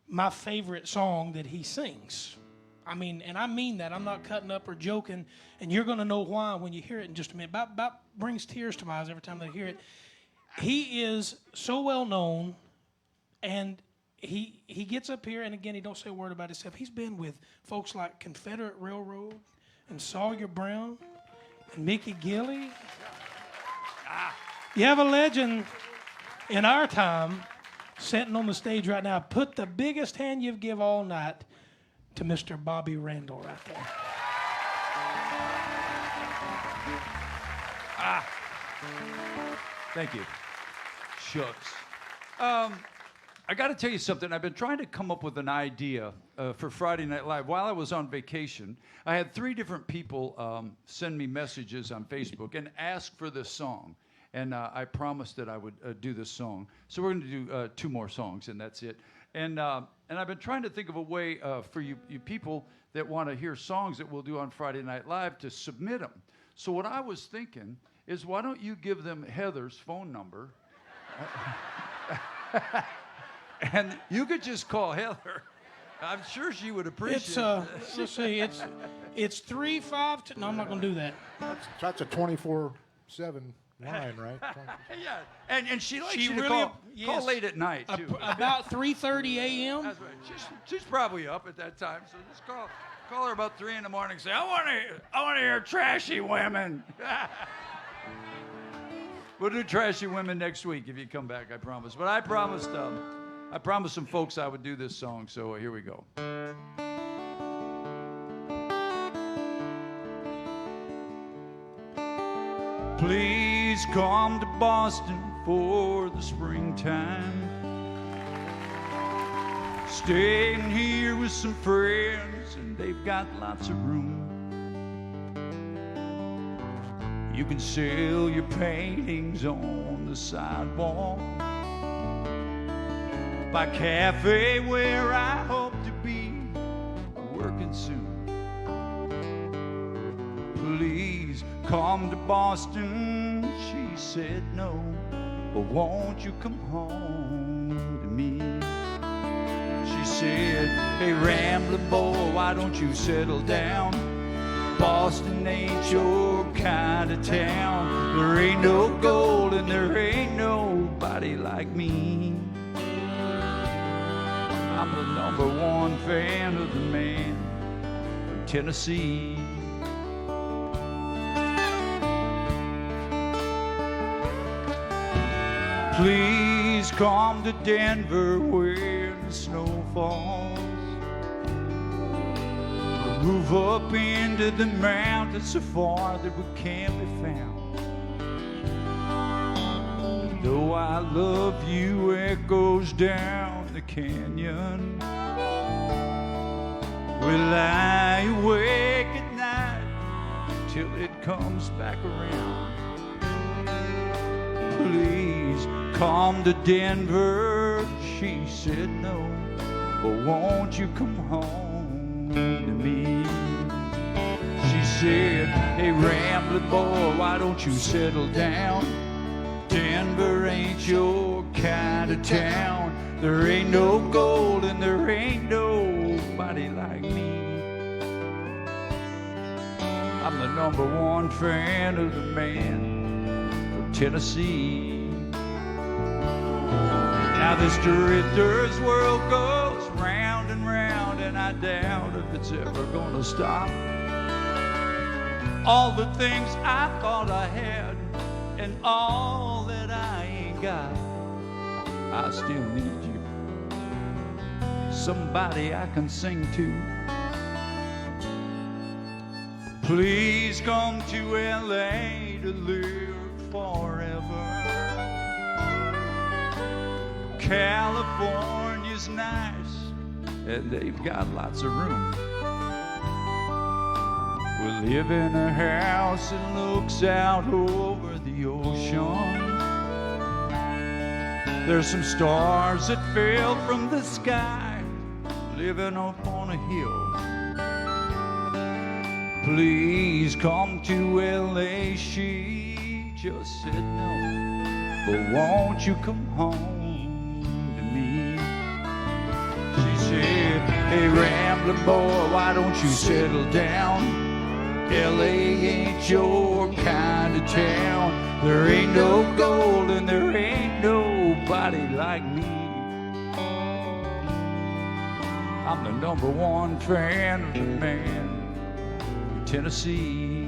my favorite song that he sings. I mean, and I mean that. I'm not cutting up or joking, and you're going to know why when you hear it in just a minute. About brings tears to my eyes every time I hear it. He is so well known, and he gets up here, and again, he don't say a word about himself. He's been with folks like Confederate Railroad and Sawyer Brown and Mickey Gilley. You have a legend in our time sitting on the stage right now. Put the biggest hand you've give all night to Mr. Bobby Randall right there. Thank you. Shucks. I got to tell you something. I've been trying to come up with an idea for Friday Night Live. While I was on vacation, I had 3 different people send me messages on Facebook and ask for this song. And I promised that I would do this song. So we're going to do 2 more songs, and that's it. And I've been trying to think of a way for you people that want to hear songs that we'll do on Friday Night Live to submit them. So what I was thinking is, why don't you give them Heather's phone number? And you could just call Heather. I'm sure she would appreciate it. Let's see, it's 352. No, I'm not going to do that. That's a 24/7 wine, right? Yeah, and she likes She you to really- call yes. late at night, too. About 3:30 a.m. That's right. She's probably up at that time, so just call her about 3 in the morning and say, I want to hear trashy women. We'll do trashy women next week if you come back, I promise. But I promised some folks I would do this song, so here we go. Please come to Boston for the springtime. Staying here with some friends, and they've got lots of room. You can sell your paintings on the sidewalk by cafe where I hope to be working soon. Please come to Boston, she said no, but won't you come home to me? She said, hey rambling boy, why don't you settle down? Boston ain't your kind of town. There ain't no gold and there ain't nobody like me. I'm the #1 fan of the man from Tennessee. Please come to Denver where the snow falls. Move up into the mountains so far that we can't be found. Though I love you, it goes down the canyon. We lie awake at night till it comes back around. Please come to Denver, she said no, but won't you come home to me? She said, hey rambling boy, why don't you settle down? Denver ain't your kind of town. There ain't no gold and there ain't nobody like me. I'm the #1 fan of the man from Tennessee. Now this drifter's world goes round and round, and I doubt if it's ever gonna stop. All the things I thought I had and all that I ain't got, I still need you. Somebody I can sing to. Please come to LA to live forever. California's nice, and they've got lots of room. We live in a house that looks out over the ocean. There's some stars that fell from the sky, living up on a hill. Please come to LA, she just said no, but won't you come home? She said, hey rambling boy, why don't you settle down? LA ain't your kind of town. There ain't no gold and there ain't nobody like me. I'm the #1 fan of the man from Tennessee.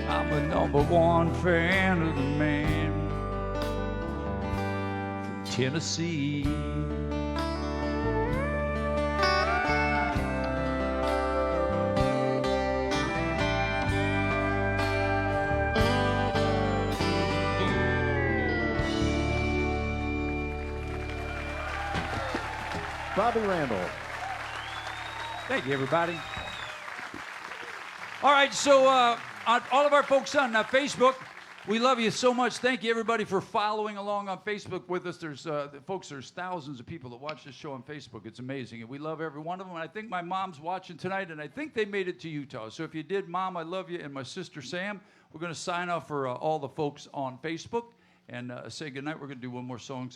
I'm the #1 fan of the man from Tennessee. Bobby Randall. Thank you, everybody. All right, so all of our folks on Facebook, we love you so much. Thank you, everybody, for following along on Facebook with us. There's thousands of people that watch this show on Facebook. It's amazing, and we love every one of them. And I think my mom's watching tonight, and I think they made it to Utah. So if you did, Mom, I love you, and my sister Sam. We're going to sign off for all the folks on Facebook and say goodnight. We're going to do one more song.